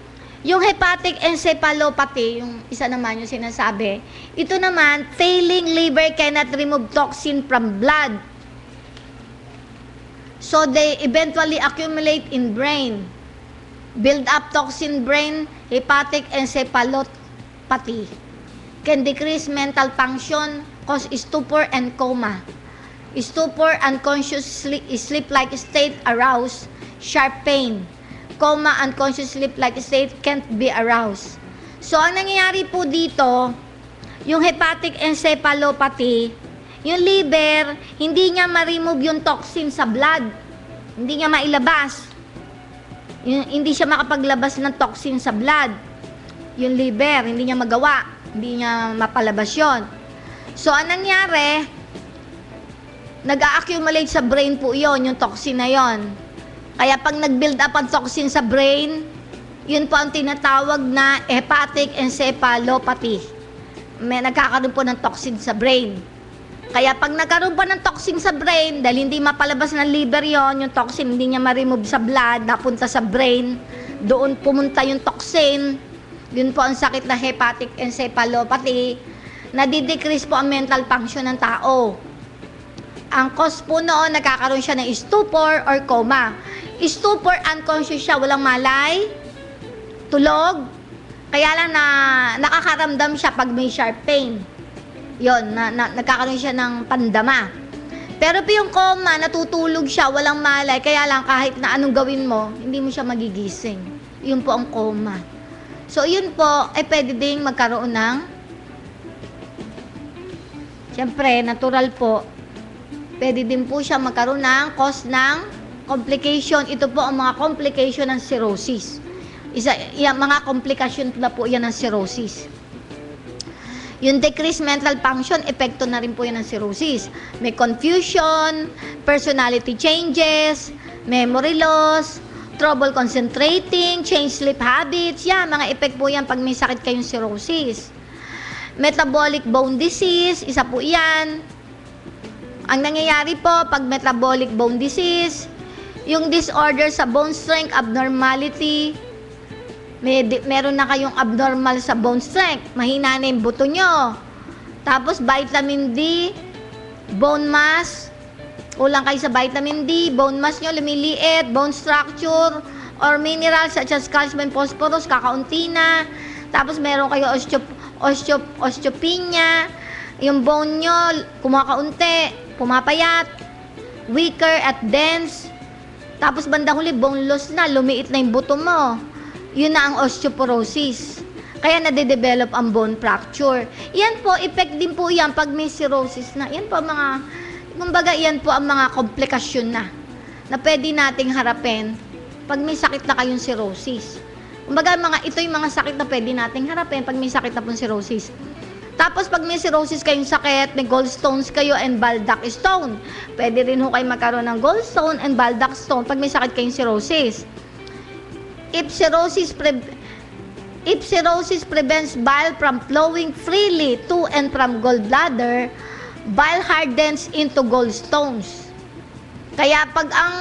Yung hepatic encephalopathy, yung isa naman yung sinasabi, ito naman, failing liver cannot remove toxin from blood. So they eventually accumulate in brain. Build up toxin brain, hepatic encephalopathy. Can decrease mental function, cause stupor and coma. Stupor, unconscious sleep-like state, aroused, sharp pain. Coma, unconscious sleep-like state can't be aroused. So, ang nangyayari po dito, yung hepatic encephalopathy, yung liver, hindi niya ma-remove yung toxin sa blood. Hindi niya mailabas. Hindi siya makapaglabas ng toxin sa blood. Yung liver, hindi niya magawa. Hindi niya mapalabas yun. So, ang nangyari, nag-a-accumulate sa brain po yon, yung toxin na yon. Kaya pag nag-build up ang toxin sa brain, yun po ang tinatawag na hepatic encephalopathy. May nagkakaroon po ng toxin sa brain. Kaya pag nagkaroon po ng toxin sa brain, dahil hindi mapalabas ng liver yon, yung toxin hindi niya ma-remove sa blood, napunta sa brain, doon pumunta yung toxin, yun po ang sakit na hepatic encephalopathy, nadidecrease po ang mental function ng tao. Ang cause po noon, nagkakaroon siya ng stupor or coma. Stupor, unconscious siya, walang malay, tulog, kaya lang na nakakaramdam siya pag may sharp pain. Yon, nagkakaroon siya ng pandama. Pero po yung coma, natutulog siya, walang malay, kaya lang kahit na anong gawin mo, hindi mo siya magigising. Yun po ang coma. So, yun po, pwede ding magkaroon ng, siyempre, natural po, pwede din po siya magkaroon ng cause ng complication. Ito po ang mga complication ng cirrhosis. Mga komplikasyon na po yan ng cirrhosis. Yung decreased mental function, epekto na rin po yan ng cirrhosis. May confusion, personality changes, memory loss, trouble concentrating, change sleep habits. Yan, mga epekto po yan pag may sakit kayong cirrhosis. Metabolic bone disease, isa po yan. Ang nangyayari po pag metabolic bone disease, yung disorder sa bone strength, abnormality, meron na kayong abnormal sa bone strength, mahina na yung buto nyo. Tapos vitamin D, bone mass, kulang kayo sa vitamin D, bone mass nyo lumiliit, bone structure, or minerals such as calcium and phosphorus, kakaunti na. Tapos meron kayo osteopenia, yung bone nyo kumakaunti, pumapayat, weaker at dense. Tapos bandang huli, bone loss na, lumiit na yung buto mo. Yun na ang osteoporosis. Kaya nade-develop ang bone fracture. Yan po, effect din po yan pag may cirrhosis na. Yan po mga, kumbaga yan po ang mga komplikasyon na na pwede nating harapin pag may sakit na kayong cirrhosis. Kumbaga, ito yung mga sakit na pwede nating harapin pag may sakit na pong cirrhosis. Tapos, pag may cirrhosis kayong sakit, may gallstones kayo and bile duct stone. Pwede rin ho kayo magkaroon ng gallstone and bile duct stone pag may sakit kayong cirrhosis. If cirrhosis prevents bile from flowing freely to and from gallbladder, bile hardens into gallstones. Kaya pag ang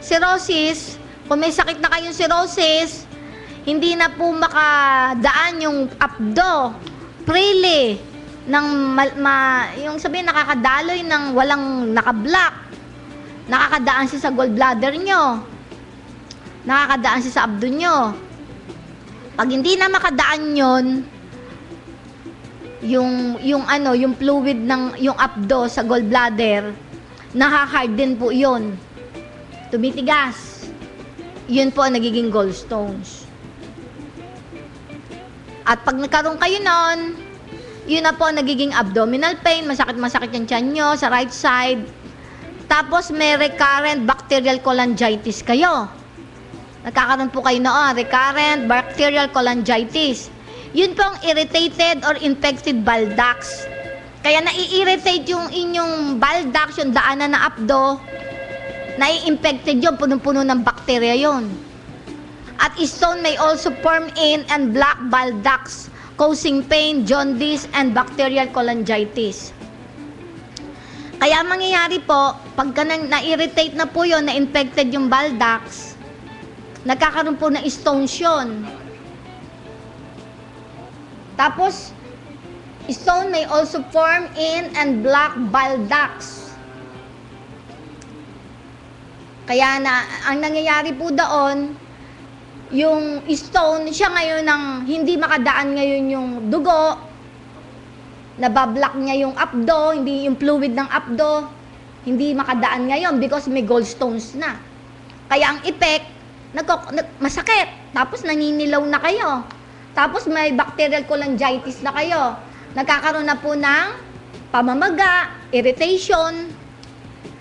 cirrhosis, kung may sakit na kayong cirrhosis, hindi na po makadaan yung abdo freely ng yung sabihin nakakadaloy ng walang nakablock. Nakakadaan siya sa gallbladder nyo. Nakakadaan siya sa abdo nyo. Pag hindi na makadaan yon, yung fluid ng yung abdo sa gallbladder, nakaharden po yon. Tumitigas. Yun po ang nagiging gallstones. At pag nagkaroon kayo nun, yun na po ang nagiging abdominal pain, masakit yung tiyan nyo sa right side. Tapos may recurrent bacterial cholangitis kayo. Nagkakaroon po kayo noon, recurrent bacterial cholangitis. Yun po ang irritated or infected bile ducts. Kaya nai-irritate yung inyong bile ducts, yung daanan na abdo, nai-infected yun, punong-puno ng bacteria yun. At stone may also form in and block bile ducts, causing pain, jaundice, and bacterial cholangitis. Kaya mangyayari po, pagka na-irritate na po yun, na-infected yung bile ducts, nagkakaroon po ng stones yun. Tapos, stone may also form in and block bile ducts. Kaya ang nangyayari po doon, yung stone, siya ngayon ng hindi makadaan ngayon yung dugo, nabablock niya yung abdo, hindi yung fluid ng abdo, hindi makadaan ngayon because may gallstones na. Kaya ang effect, masakit, tapos naninilaw na kayo, tapos may bacterial cholangitis na kayo, nagkakaroon na po ng pamamaga, irritation,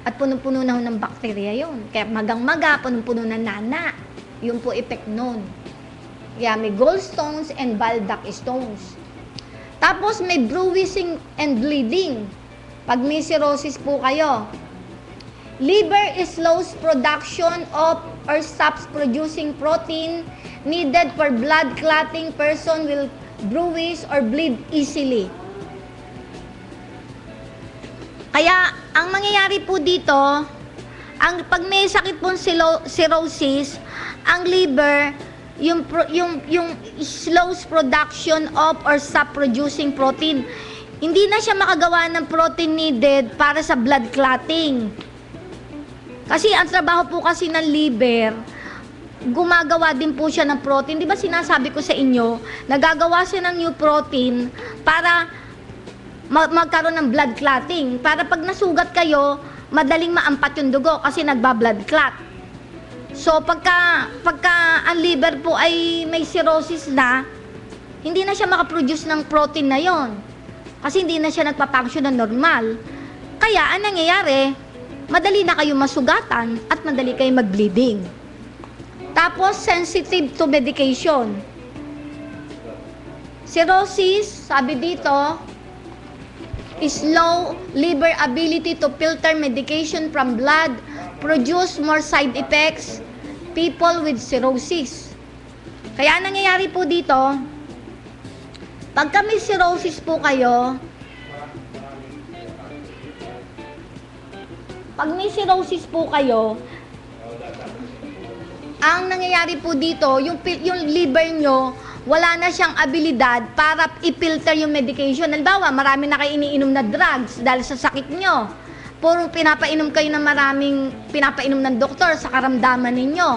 at punong-puno na ng bacteria yun. Kaya magang-maga, punong-puno na nana. Yun po effect nun. Kaya may gallstones and bile duct stones. Tapos may bruising and bleeding. Pag may cirrhosis po kayo. Liver slows production of or stops producing protein needed for blood clotting. Person will bruise or bleed easily. Kaya, ang mangyayari po dito, pag may sakit pong cirrhosis, ang liver, yung slows production of or stop producing protein. Hindi na siya makagawa ng protein needed para sa blood clotting. Kasi ang trabaho po kasi ng liver, gumagawa din po siya ng protein. Di ba sinasabi ko sa inyo, nagagawa siya ng new protein para magkaroon ng blood clotting. Para pag nasugat kayo, madaling maampat yung dugo kasi nagba-blood clot. So, pagka ang liver po ay may cirrhosis na, hindi na siya makaproduce ng protein na yon. Kasi hindi na siya nagpa-function na normal. Kaya, ang nangyayari, madali na kayo masugatan at madali kayo mag-bleeding. Tapos, sensitive to medication. Cirrhosis, sabi dito, is low liver ability to filter medication from blood, produce more side effects, people with cirrhosis. Kaya nangyayari po dito, pagka may cirrhosis po kayo, ang nangyayari po dito, yung liver nyo, wala na siyang abilidad para i-filter yung medication. Halimbawa, marami na kayo iniinom na drugs dahil sa sakit nyo. Puro pinapainom kayo ng pinapainom ng doktor sa karamdaman ninyo.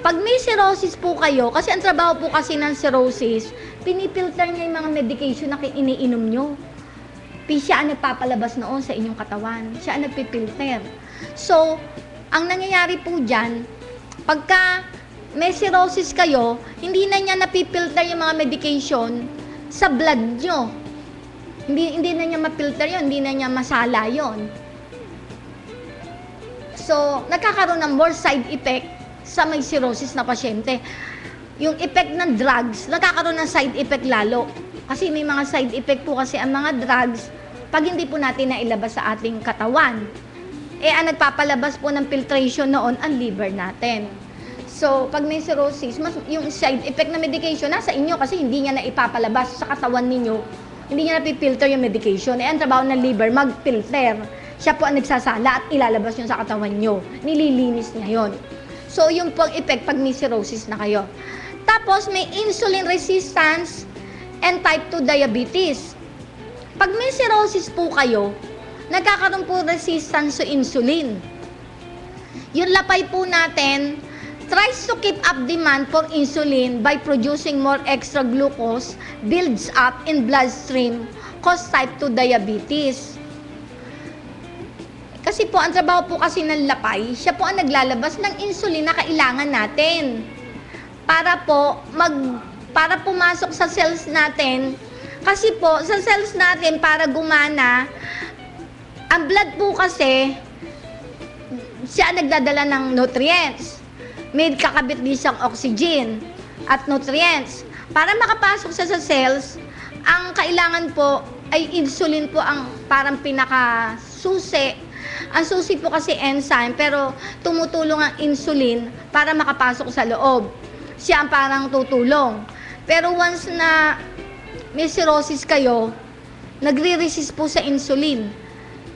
Pag may cirrhosis po kayo, kasi ang trabaho po kasi ng cirrhosis, pinipilter niya yung mga medication na iniinom nyo. Siya ang nagpapalabas noon sa inyong katawan. Siya ang nagpipilter. So, ang nangyayari po dyan, pagka may cirrhosis kayo, hindi na niya napipilter yung mga medication sa blood nyo. Hindi na niya mapilter yun, hindi na niya masala yun. So, nagkakaroon ng more side effect sa may cirrhosis na pasyente. Yung effect ng drugs, nagkakaroon ng side effect lalo. Kasi may mga side effect po kasi ang mga drugs pag hindi po natin nailabas sa ating katawan. Ang nagpapalabas po ng filtration noon ang liver natin. So, pag may cirrhosis, yung side effect na medication nasa inyo kasi hindi niya na ipapalabas sa katawan ninyo. Hindi niya na-filter yung medication. Ang trabaho ng liver, mag-filter. Siya po ang nagsasala at ilalabas yun sa katawan nyo. Nililinis niya yun. So, yung pong effect pag may cirrhosis na kayo. Tapos, may insulin resistance and type 2 diabetes. Pag may cirrhosis po kayo, nagkakaroon po resistance sa insulin. Yung lapay po natin tries to keep up demand for insulin by producing more extra glucose, builds up in bloodstream, cause type 2 diabetes. Kasi po, ang trabaho po kasi ng lapay, siya po ang naglalabas ng insulin na kailangan natin para pumasok sa cells natin. Kasi po, sa cells natin, para gumana, ang blood po kasi, siya nagdadala ng nutrients. May kakabit din siyang oxygen at nutrients. Para makapasok sa cells, ang kailangan po ay insulin po ang parang pinakasusi. Ang susi po kasi enzyme, pero tumutulong ang insulin para makapasok sa loob. Siya ang parang tutulong. Pero once na may cirrhosis kayo, nagre-resist po sa insulin.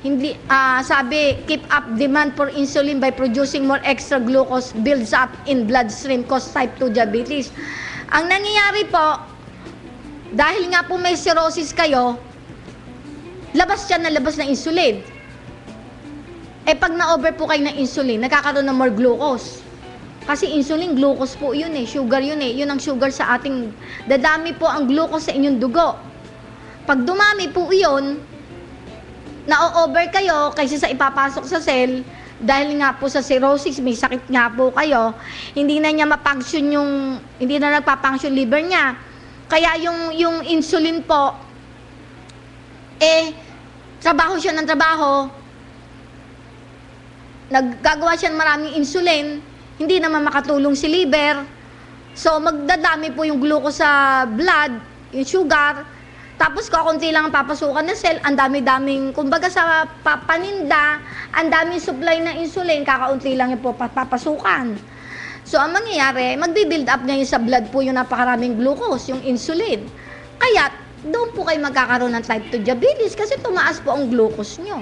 Hindi, sabi, keep up demand for insulin by producing more extra glucose, builds up in bloodstream, cause type 2 diabetes. Ang nangyayari po, dahil nga po may cirrhosis kayo, labas siya na labas ng insulin. Pag na-over po kayo ng insulin, nagkakaroon ng more glucose. Kasi insulin, glucose po yun sugar yun Yun ang sugar sa ating, dadami po ang glucose sa inyong dugo. Pag dumami po yun, na-over kayo kaysa sa ipapasok sa cell, dahil nga po sa cirrhosis, may sakit nga po kayo, hindi na niya ma-function hindi na nagpa-function liver niya. Kaya yung insulin po, trabaho siya ng trabaho, naggagawa siya ng maraming insulin, hindi naman makatulong si liver. So, magdadami po yung glucose sa blood, yung sugar. Tapos, kakunti lang ang papasukan ng cell, ang dami-daming, kumbaga sa paninda, ang daming supply ng insulin, kakaunti lang yung po papasukan. So, ang mangyayari, magbi-build up ngayon sa blood po yung napakaraming glucose, yung insulin. Kaya, doon po kayo magkakaroon ng type 2 diabetes kasi tumaas po ang glucose nyo.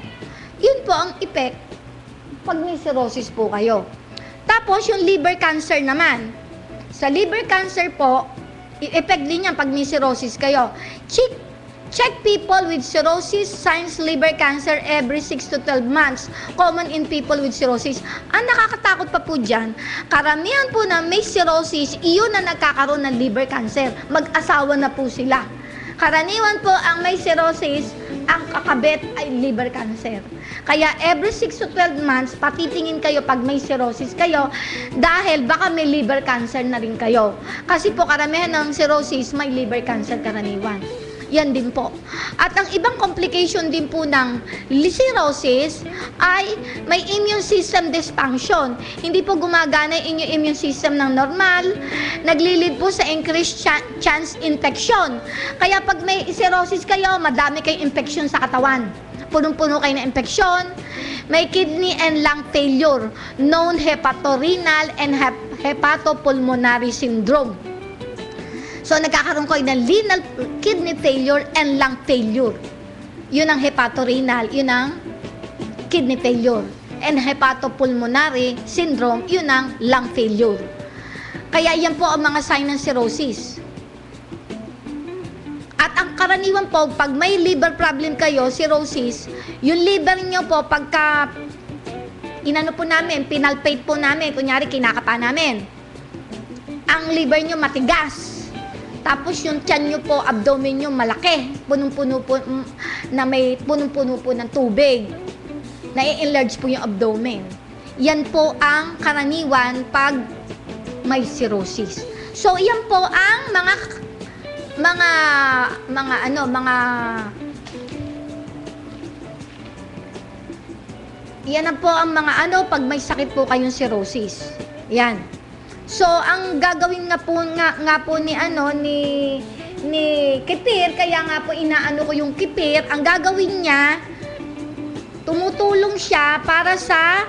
Yun po ang effect pag may cirrhosis po kayo. Tapos, yung liver cancer naman. Sa liver cancer po, i-effect din yan pag may cirrhosis kayo. Check people with cirrhosis, signs liver cancer every 6 to 12 months. Common in people with cirrhosis. Ang nakakatakot pa po dyan, karamihan po na may cirrhosis, iyon na nagkakaroon ng liver cancer. Mag-asawa na po sila. Karaniwan po ang may cirrhosis, ang kakabit ay liver cancer. Kaya every 6 to 12 months, patitingin kayo pag may cirrhosis kayo dahil baka may liver cancer na rin kayo. Kasi po karamihan ng cirrhosis may liver cancer karaniwan. Yan din po. At ang ibang complication din po ng cirrhosis ay may immune system dysfunction. Hindi po gumagana yung inyong immune system ng normal. Naglilid po sa increased chance infection. Kaya pag may cirrhosis kayo, madami kayong infection sa katawan. Punong-puno kayo ng infection. May kidney and lung failure, known hepatorenal and hepatopulmonary syndrome. So, nagkakaroon kayo ng renal kidney failure and lung failure. Yun ang hepatorenal, yun ang kidney failure. And hepatopulmonary syndrome, yun ang lung failure. Kaya yan po ang mga sign ng cirrhosis. At ang karaniwan po, pag may liver problem kayo, cirrhosis, yung liver nyo po, pagka inano po namin, pinalpate po namin, kunyari kinakapa namin, ang liver nyo matigas. Tapos yung tiyan nyo po, abdomen nyo malaki, punong-puno po, na may punong-puno po ng tubig. Na-enlarge po yung abdomen. Yan po ang karaniwan pag may cirrhosis. So, yan po ang mga yan na po ang mga pag may sakit po kayong cirrhosis. Yan. So, ang gagawin nga po ni Kipir, kaya nga po inaano ko yung Kipir, ang gagawin niya, tumutulong siya para sa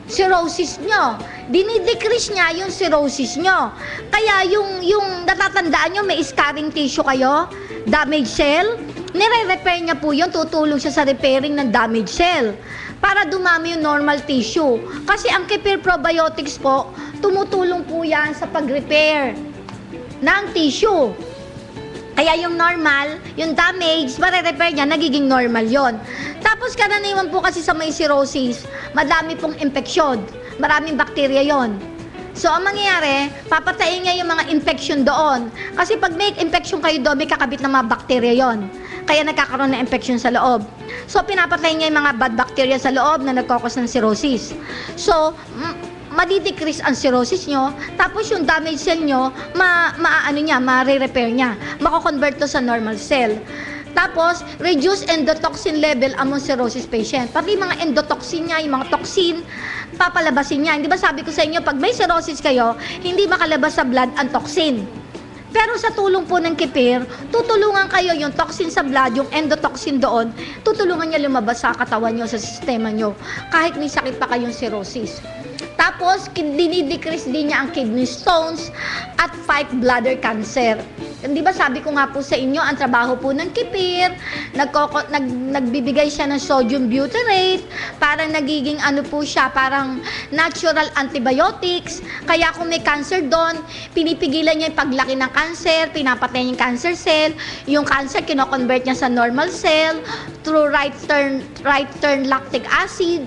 cirrhosis nyo. Dinidecrease niya yung cirrhosis nyo. Kaya yung natatandaan nyo, may scarring tissue kayo, damaged cell, nire-repair niya po yun, tutulong siya sa repairing ng damaged cell para dumami yung normal tissue. Kasi ang Kefir Probiotics po, tumutulong po yan sa pag-repair ng tissue. Kaya yung normal, yung damage, mare-repair niya, nagiging normal yon. Tapos karaniwan po kasi sa may cirrhosis, madami pong infeksyon. Maraming bakterya yon. So, ang mangyayari, papatayin niya yung mga infection doon. Kasi pag may infection kayo doon, may kakabit na mga bakterya yon. Kaya nagkakaroon ng infection sa loob. So, pinapatayin niya yung mga bad bacteria sa loob na nagkakos ng cirrhosis. So, madidecrease ang cirrhosis nyo, tapos yung damaged cell nyo, ma-re-repair niya. Mako-convert to sa normal cell. Tapos, reduce endotoxin level among cirrhosis patient. Pati mga endotoxin niya, yung mga toxin, papalabasin niya. Hindi ba sabi ko sa inyo, pag may cirrhosis kayo, hindi makalabas sa blood ang toxin. Pero sa tulong po ng Kefir, tutulungan kayo yung toxin sa blood, yung endotoxin doon, tutulungan niya lumabas sa katawan nyo, sa sistema nyo, kahit may sakit pa kayong cirrhosis. Tapos, dinidecrease din niya ang kidney stones at fight bladder cancer. Di ba sabi ko nga po sa inyo, ang trabaho po ng Kefir, nagbibigay siya ng sodium butyrate, parang nagiging po siya, parang natural antibiotics. Kaya kung may cancer doon, pinipigilan niya yung paglaki ng cancer, pinapatay niya yung cancer cell, yung cancer, kino-convert niya sa normal cell, through right turn lactic acid.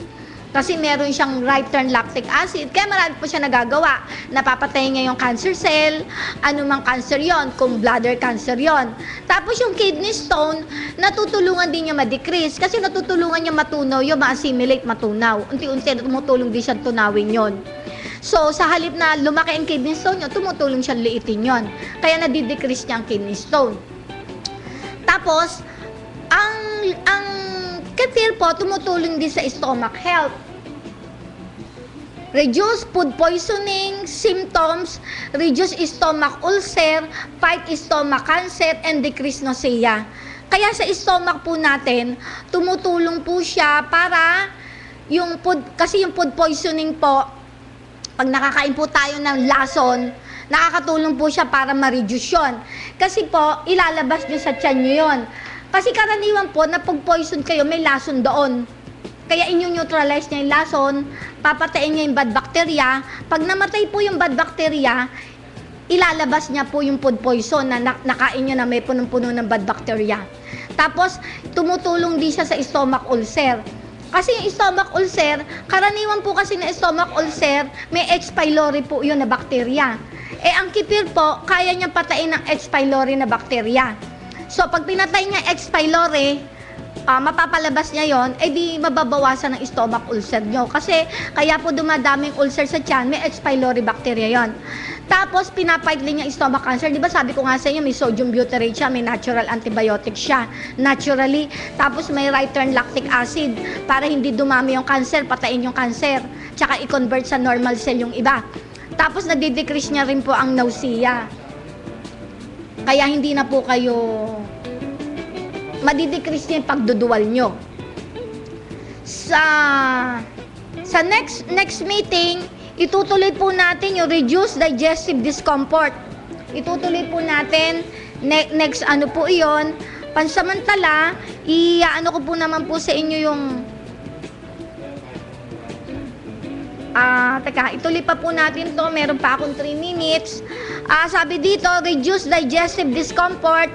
Kasi meron siyang right turn lactic acid. Kaya marami po siya nagagawa. Napapatay niya yung cancer cell, anumang cancer yon, kung bladder cancer yon. Tapos yung kidney stone, natutulungan din niya ma-decrease. Kasi natutulungan niya matunaw yung ma-assimilate, matunaw. Unti-unti tumutulong din siya tunawin yon. So, sa halip na lumaki ang kidney stone nyo, tumutulong siya liitin yon. Kaya nadidecrease niya ang kidney stone. Tapos, ang Kefir po, tumutulong din sa stomach health. Reduce food poisoning symptoms, reduce stomach ulcer, fight stomach cancer, and decrease nausea. Kaya sa stomach po natin, tumutulong po siya para kasi yung food poisoning po, pag nakakain po tayo ng lason, nakakatulong po siya para ma-reduce yun. Kasi po, ilalabas nyo sa tiyan nyo yun. Kasi karaniwan po, na pag-poison kayo, may lason doon. Kaya inyo-neutralize niya yung lason, papatayin niya yung bad bacteria. Pag namatay po yung bad bacteria, ilalabas niya po yung food poison na nakain nyo na may punong-puno ng bad bacteria. Tapos, tumutulong din siya sa stomach ulcer. Kasi yung stomach ulcer, karaniwan po kasi na stomach ulcer, may H. pylori po yun na bacteria. Ang Kefir po, kaya niyang patayin ng H. pylori na bacteria. So, pag pinatay niya H. pylori, mapapalabas niya yon, di mababawasan ng stomach ulcer nyo. Kasi, kaya po dumadaming ulcer sa tiyan, may H. pylori bacteria yon. Tapos, pinapait din niya stomach cancer. Di ba sabi ko nga sa inyo, may sodium butyrate siya, may natural antibiotic siya, naturally. Tapos, may right turn lactic acid, para hindi dumami yung cancer, patayin yung cancer. Tsaka, i-convert sa normal cell yung iba. Tapos, nadidecrease niya rin po ang nausea. Kaya hindi na po kayo madidecrease niya yung pagduduwal nyo. Sa next meeting, itutuloy po natin yung reduce digestive discomfort. Itutuloy po natin next po iyon. Pansamantala, ko po naman po sa inyo yung ituloy pa po natin to. Meron pa akong 3 minutes. Sabi dito, reduce digestive discomfort.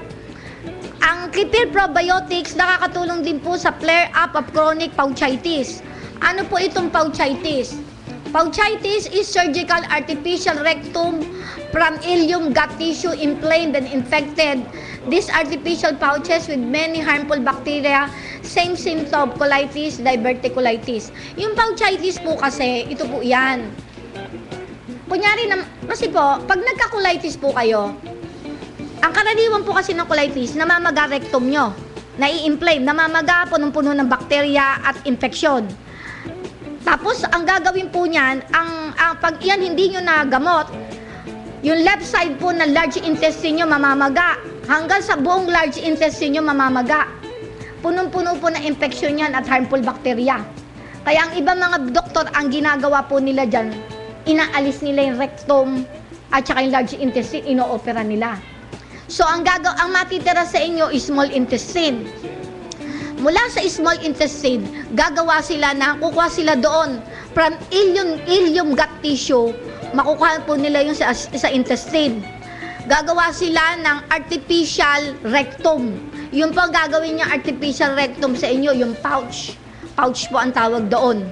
Ang Kefir Probiotics nakakatulong din po sa flare-up of chronic pouchitis. Ano po itong pouchitis? Pouchitis is surgical artificial rectum from ileum gut tissue inflamed and infected. These artificial pouches with many harmful bacteria, same symptom, colitis, diverticulitis. Yung pouchitis po kasi, ito po yan. Kunyari, kasi po, pag nagka-colitis po kayo, ang karaniwan po kasi ng colitis, namamaga rectum nyo, nai-inflame, namamaga, punong-puno ng bakterya at infeksyon. Tapos, ang gagawin po niyan, pag yan hindi nyo nagamot, yung left side po ng large intestine nyo mamamaga. Hanggang sa buong large intestine nyo mamamaga. Punong-puno po na infection yan at harmful bacteria. Kaya ang ibang mga doktor, ang ginagawa po nila dyan, inaalis nila yung rectum at saka yung large intestine, ino-opera nila. So, ang matitira sa inyo is small intestine. Mula sa small intestine, kukuha sila doon from ileum gut tissue, makukuha po nila yung sa intestine. Gagawa sila ng artificial rectum. Yun po ang gagawin niya artificial rectum sa inyo, yung pouch. Pouch po ang tawag doon.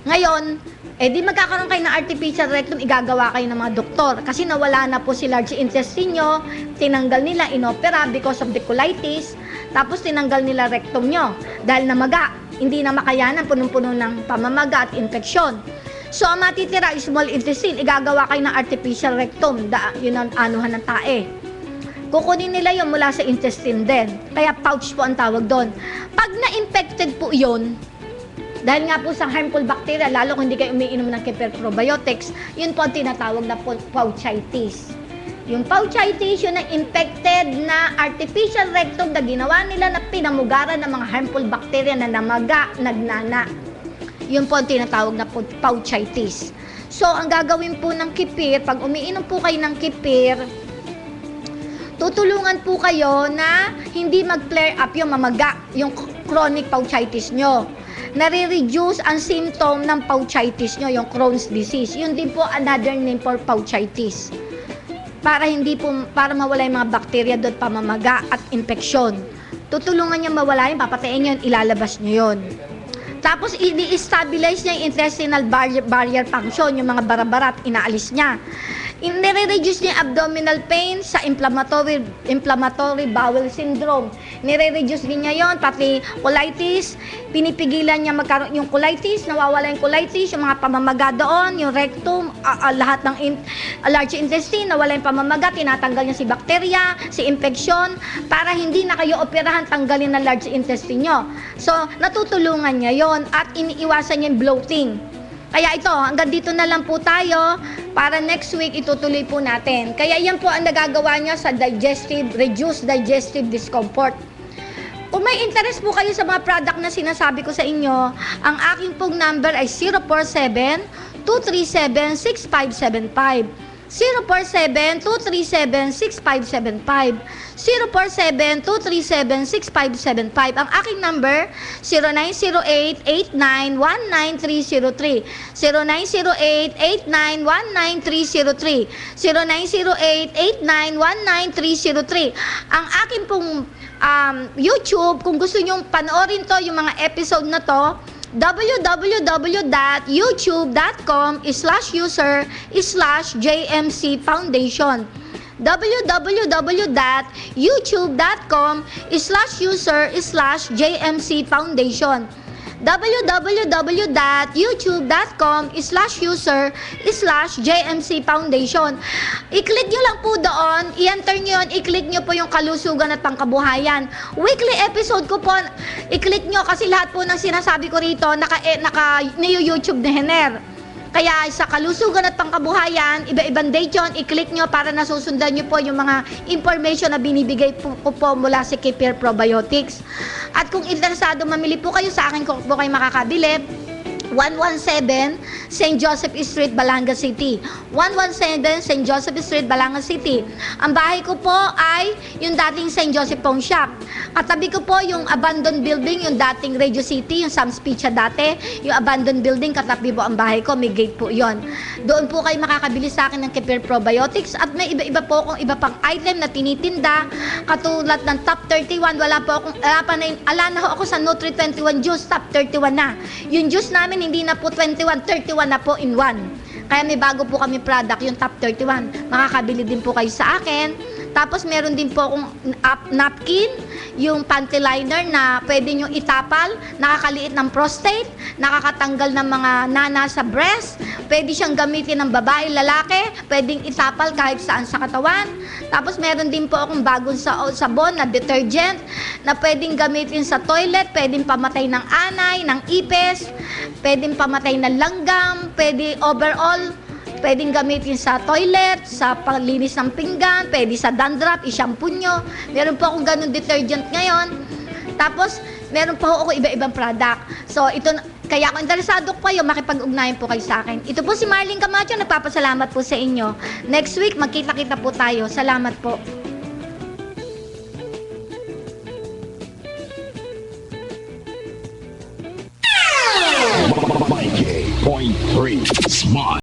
Ngayon, di magkakaroon kayo ng artificial rectum, igagawa kayo ng mga doktor. Kasi nawala na po si large intestine nyo, tinanggal nila, inopera because of the colitis, tapos tinanggal nila rectum nyo. Dahil namaga, hindi na makayanan, punong-puno ng pamamaga at infeksyon. So, ang matitira is small intestine, igagawa kayo ng artificial rectum, yun ang anuhan ng tae. Kukunin nila yun mula sa intestine din. Kaya pouch po ang tawag doon. Pag na-infected po yun, dahil nga po sa harmful bacteria, lalo kung hindi kayo umiinom ng Kefir probiotics, yun po ang tinatawag na pouchitis. Yung pouchitis, yun ang infected na artificial rectum na ginawa nila na pinamugaran ng mga harmful bacteria na namaga, nagnana. Yun po ang tinatawag na pouchitis. So, ang gagawin po ng Kefir, pag umiinom po kayo ng Kefir, tutulungan po kayo na hindi mag-flare up yung mamaga, yung chronic pouchitis nyo. Nare-reduce ang symptom ng pouchitis nyo, yung Crohn's disease. Yun din po another name for pouchitis. Para mawala yung mga bakterya doon, pamamaga at infeksyon. Tutulungan nyo mawala yun, papatayin nyo, ilalabas nyo yun. Tapos, i-stabilize niya yung intestinal barrier function, yung mga barabarat, inaalis niya. Nire-reduce niya yung abdominal pain sa inflammatory bowel syndrome. Nire-reduce din niya yon, pati colitis, pinipigilan niya magkaroon yung colitis, nawawala yung colitis, yung mga pamamaga doon, yung rectum, lahat ng large intestine, nawala yung pamamaga, tinatanggal niya si bakterya, si infeksyon, para hindi na kayo operahan, tanggalin ng large intestine nyo. So, natutulungan niya yon at iniiwasan niya yung bloating. Kaya ito, hanggang dito na lang po tayo. Para next week, itutuloy po natin. Kaya yan po ang nagagawa niya sa reduced digestive discomfort. Kung may interest po kayo sa mga product na sinasabi ko sa inyo, ang aking pong number ay 047-237-6575. 047-237-6575. 047-237-6575. Ang aking number, 0908-89-19303. 0908-89-19303. 0908-89-19303. Ang aking pong YouTube, kung gusto nyong panoorin to, yung mga episode na to, www.youtube.com/user/JMC Foundation. www.youtube.com/user/JMC Foundation. www.youtube.com/user/JMC Foundation. I-click nyo lang po doon, i-enter nyo yun, i-click nyo po yung kalusugan at pangkabuhayan. Weekly episode ko po, i-click nyo kasi lahat po ng sinasabi ko rito, naka-YouTube na Hener. Kaya sa kalusugan at pangkabuhayan, iba-ibang date yun, i-click nyo para nasusundan nyo po yung mga information na binibigay po mula sa Kefir Probiotics. At kung interesado mamili po kayo sa akin, kung po kayo makakabili, 117 St. Joseph Street, Balanga City. 117 St. Joseph Street, Balanga City. Ang bahay ko po ay yung dating St. Joseph Pawn Shop. Katabi ko po yung abandoned building, yung dating Radio City, yung Sam's Pizza dati. Yung abandoned building, katabi po ang bahay ko, may gate po yon. Doon po kayo makakabili sa akin ng Kefir Probiotics at may iba-iba po akong iba pang item na tinitinda, katulad ng Top 31. Ala na ho ako sa Nutri 21 Juice, Top 31 na. Yung juice namin hindi na po 21, 31 na po in one. Kaya may bago po kami product, yung Top 31. Makakabili din po kayo sa akin. Tapos meron din po akong napkin, yung panty liner na pwede nyo itapal, nakakaliit ng prostate, nakakatanggal ng mga nana sa breast, pwede siyang gamitin ng babae, lalaki, pwedeng itapal kahit saan sa katawan. Tapos meron din po akong bagong sabon na detergent na pwedeng gamitin sa toilet, pwedeng pamatay ng anay, ng ipis, pwedeng pamatay ng langgam, pwede overall, pwedeng gamitin sa toilet, sa panglinis ng pinggan, pwede sa dandruff, i-shampoo nyo. Meron po akong ganun detergent ngayon. Tapos, meron pa ako iba-ibang product. So, ito, kaya kung interesado ko kayo, makipag-ugnayan po kayo sa akin. Ito po si Marlene Camacho, nagpapasalamat po sa inyo. Next week, magkita-kita po tayo. Salamat po. Point 3 Smart.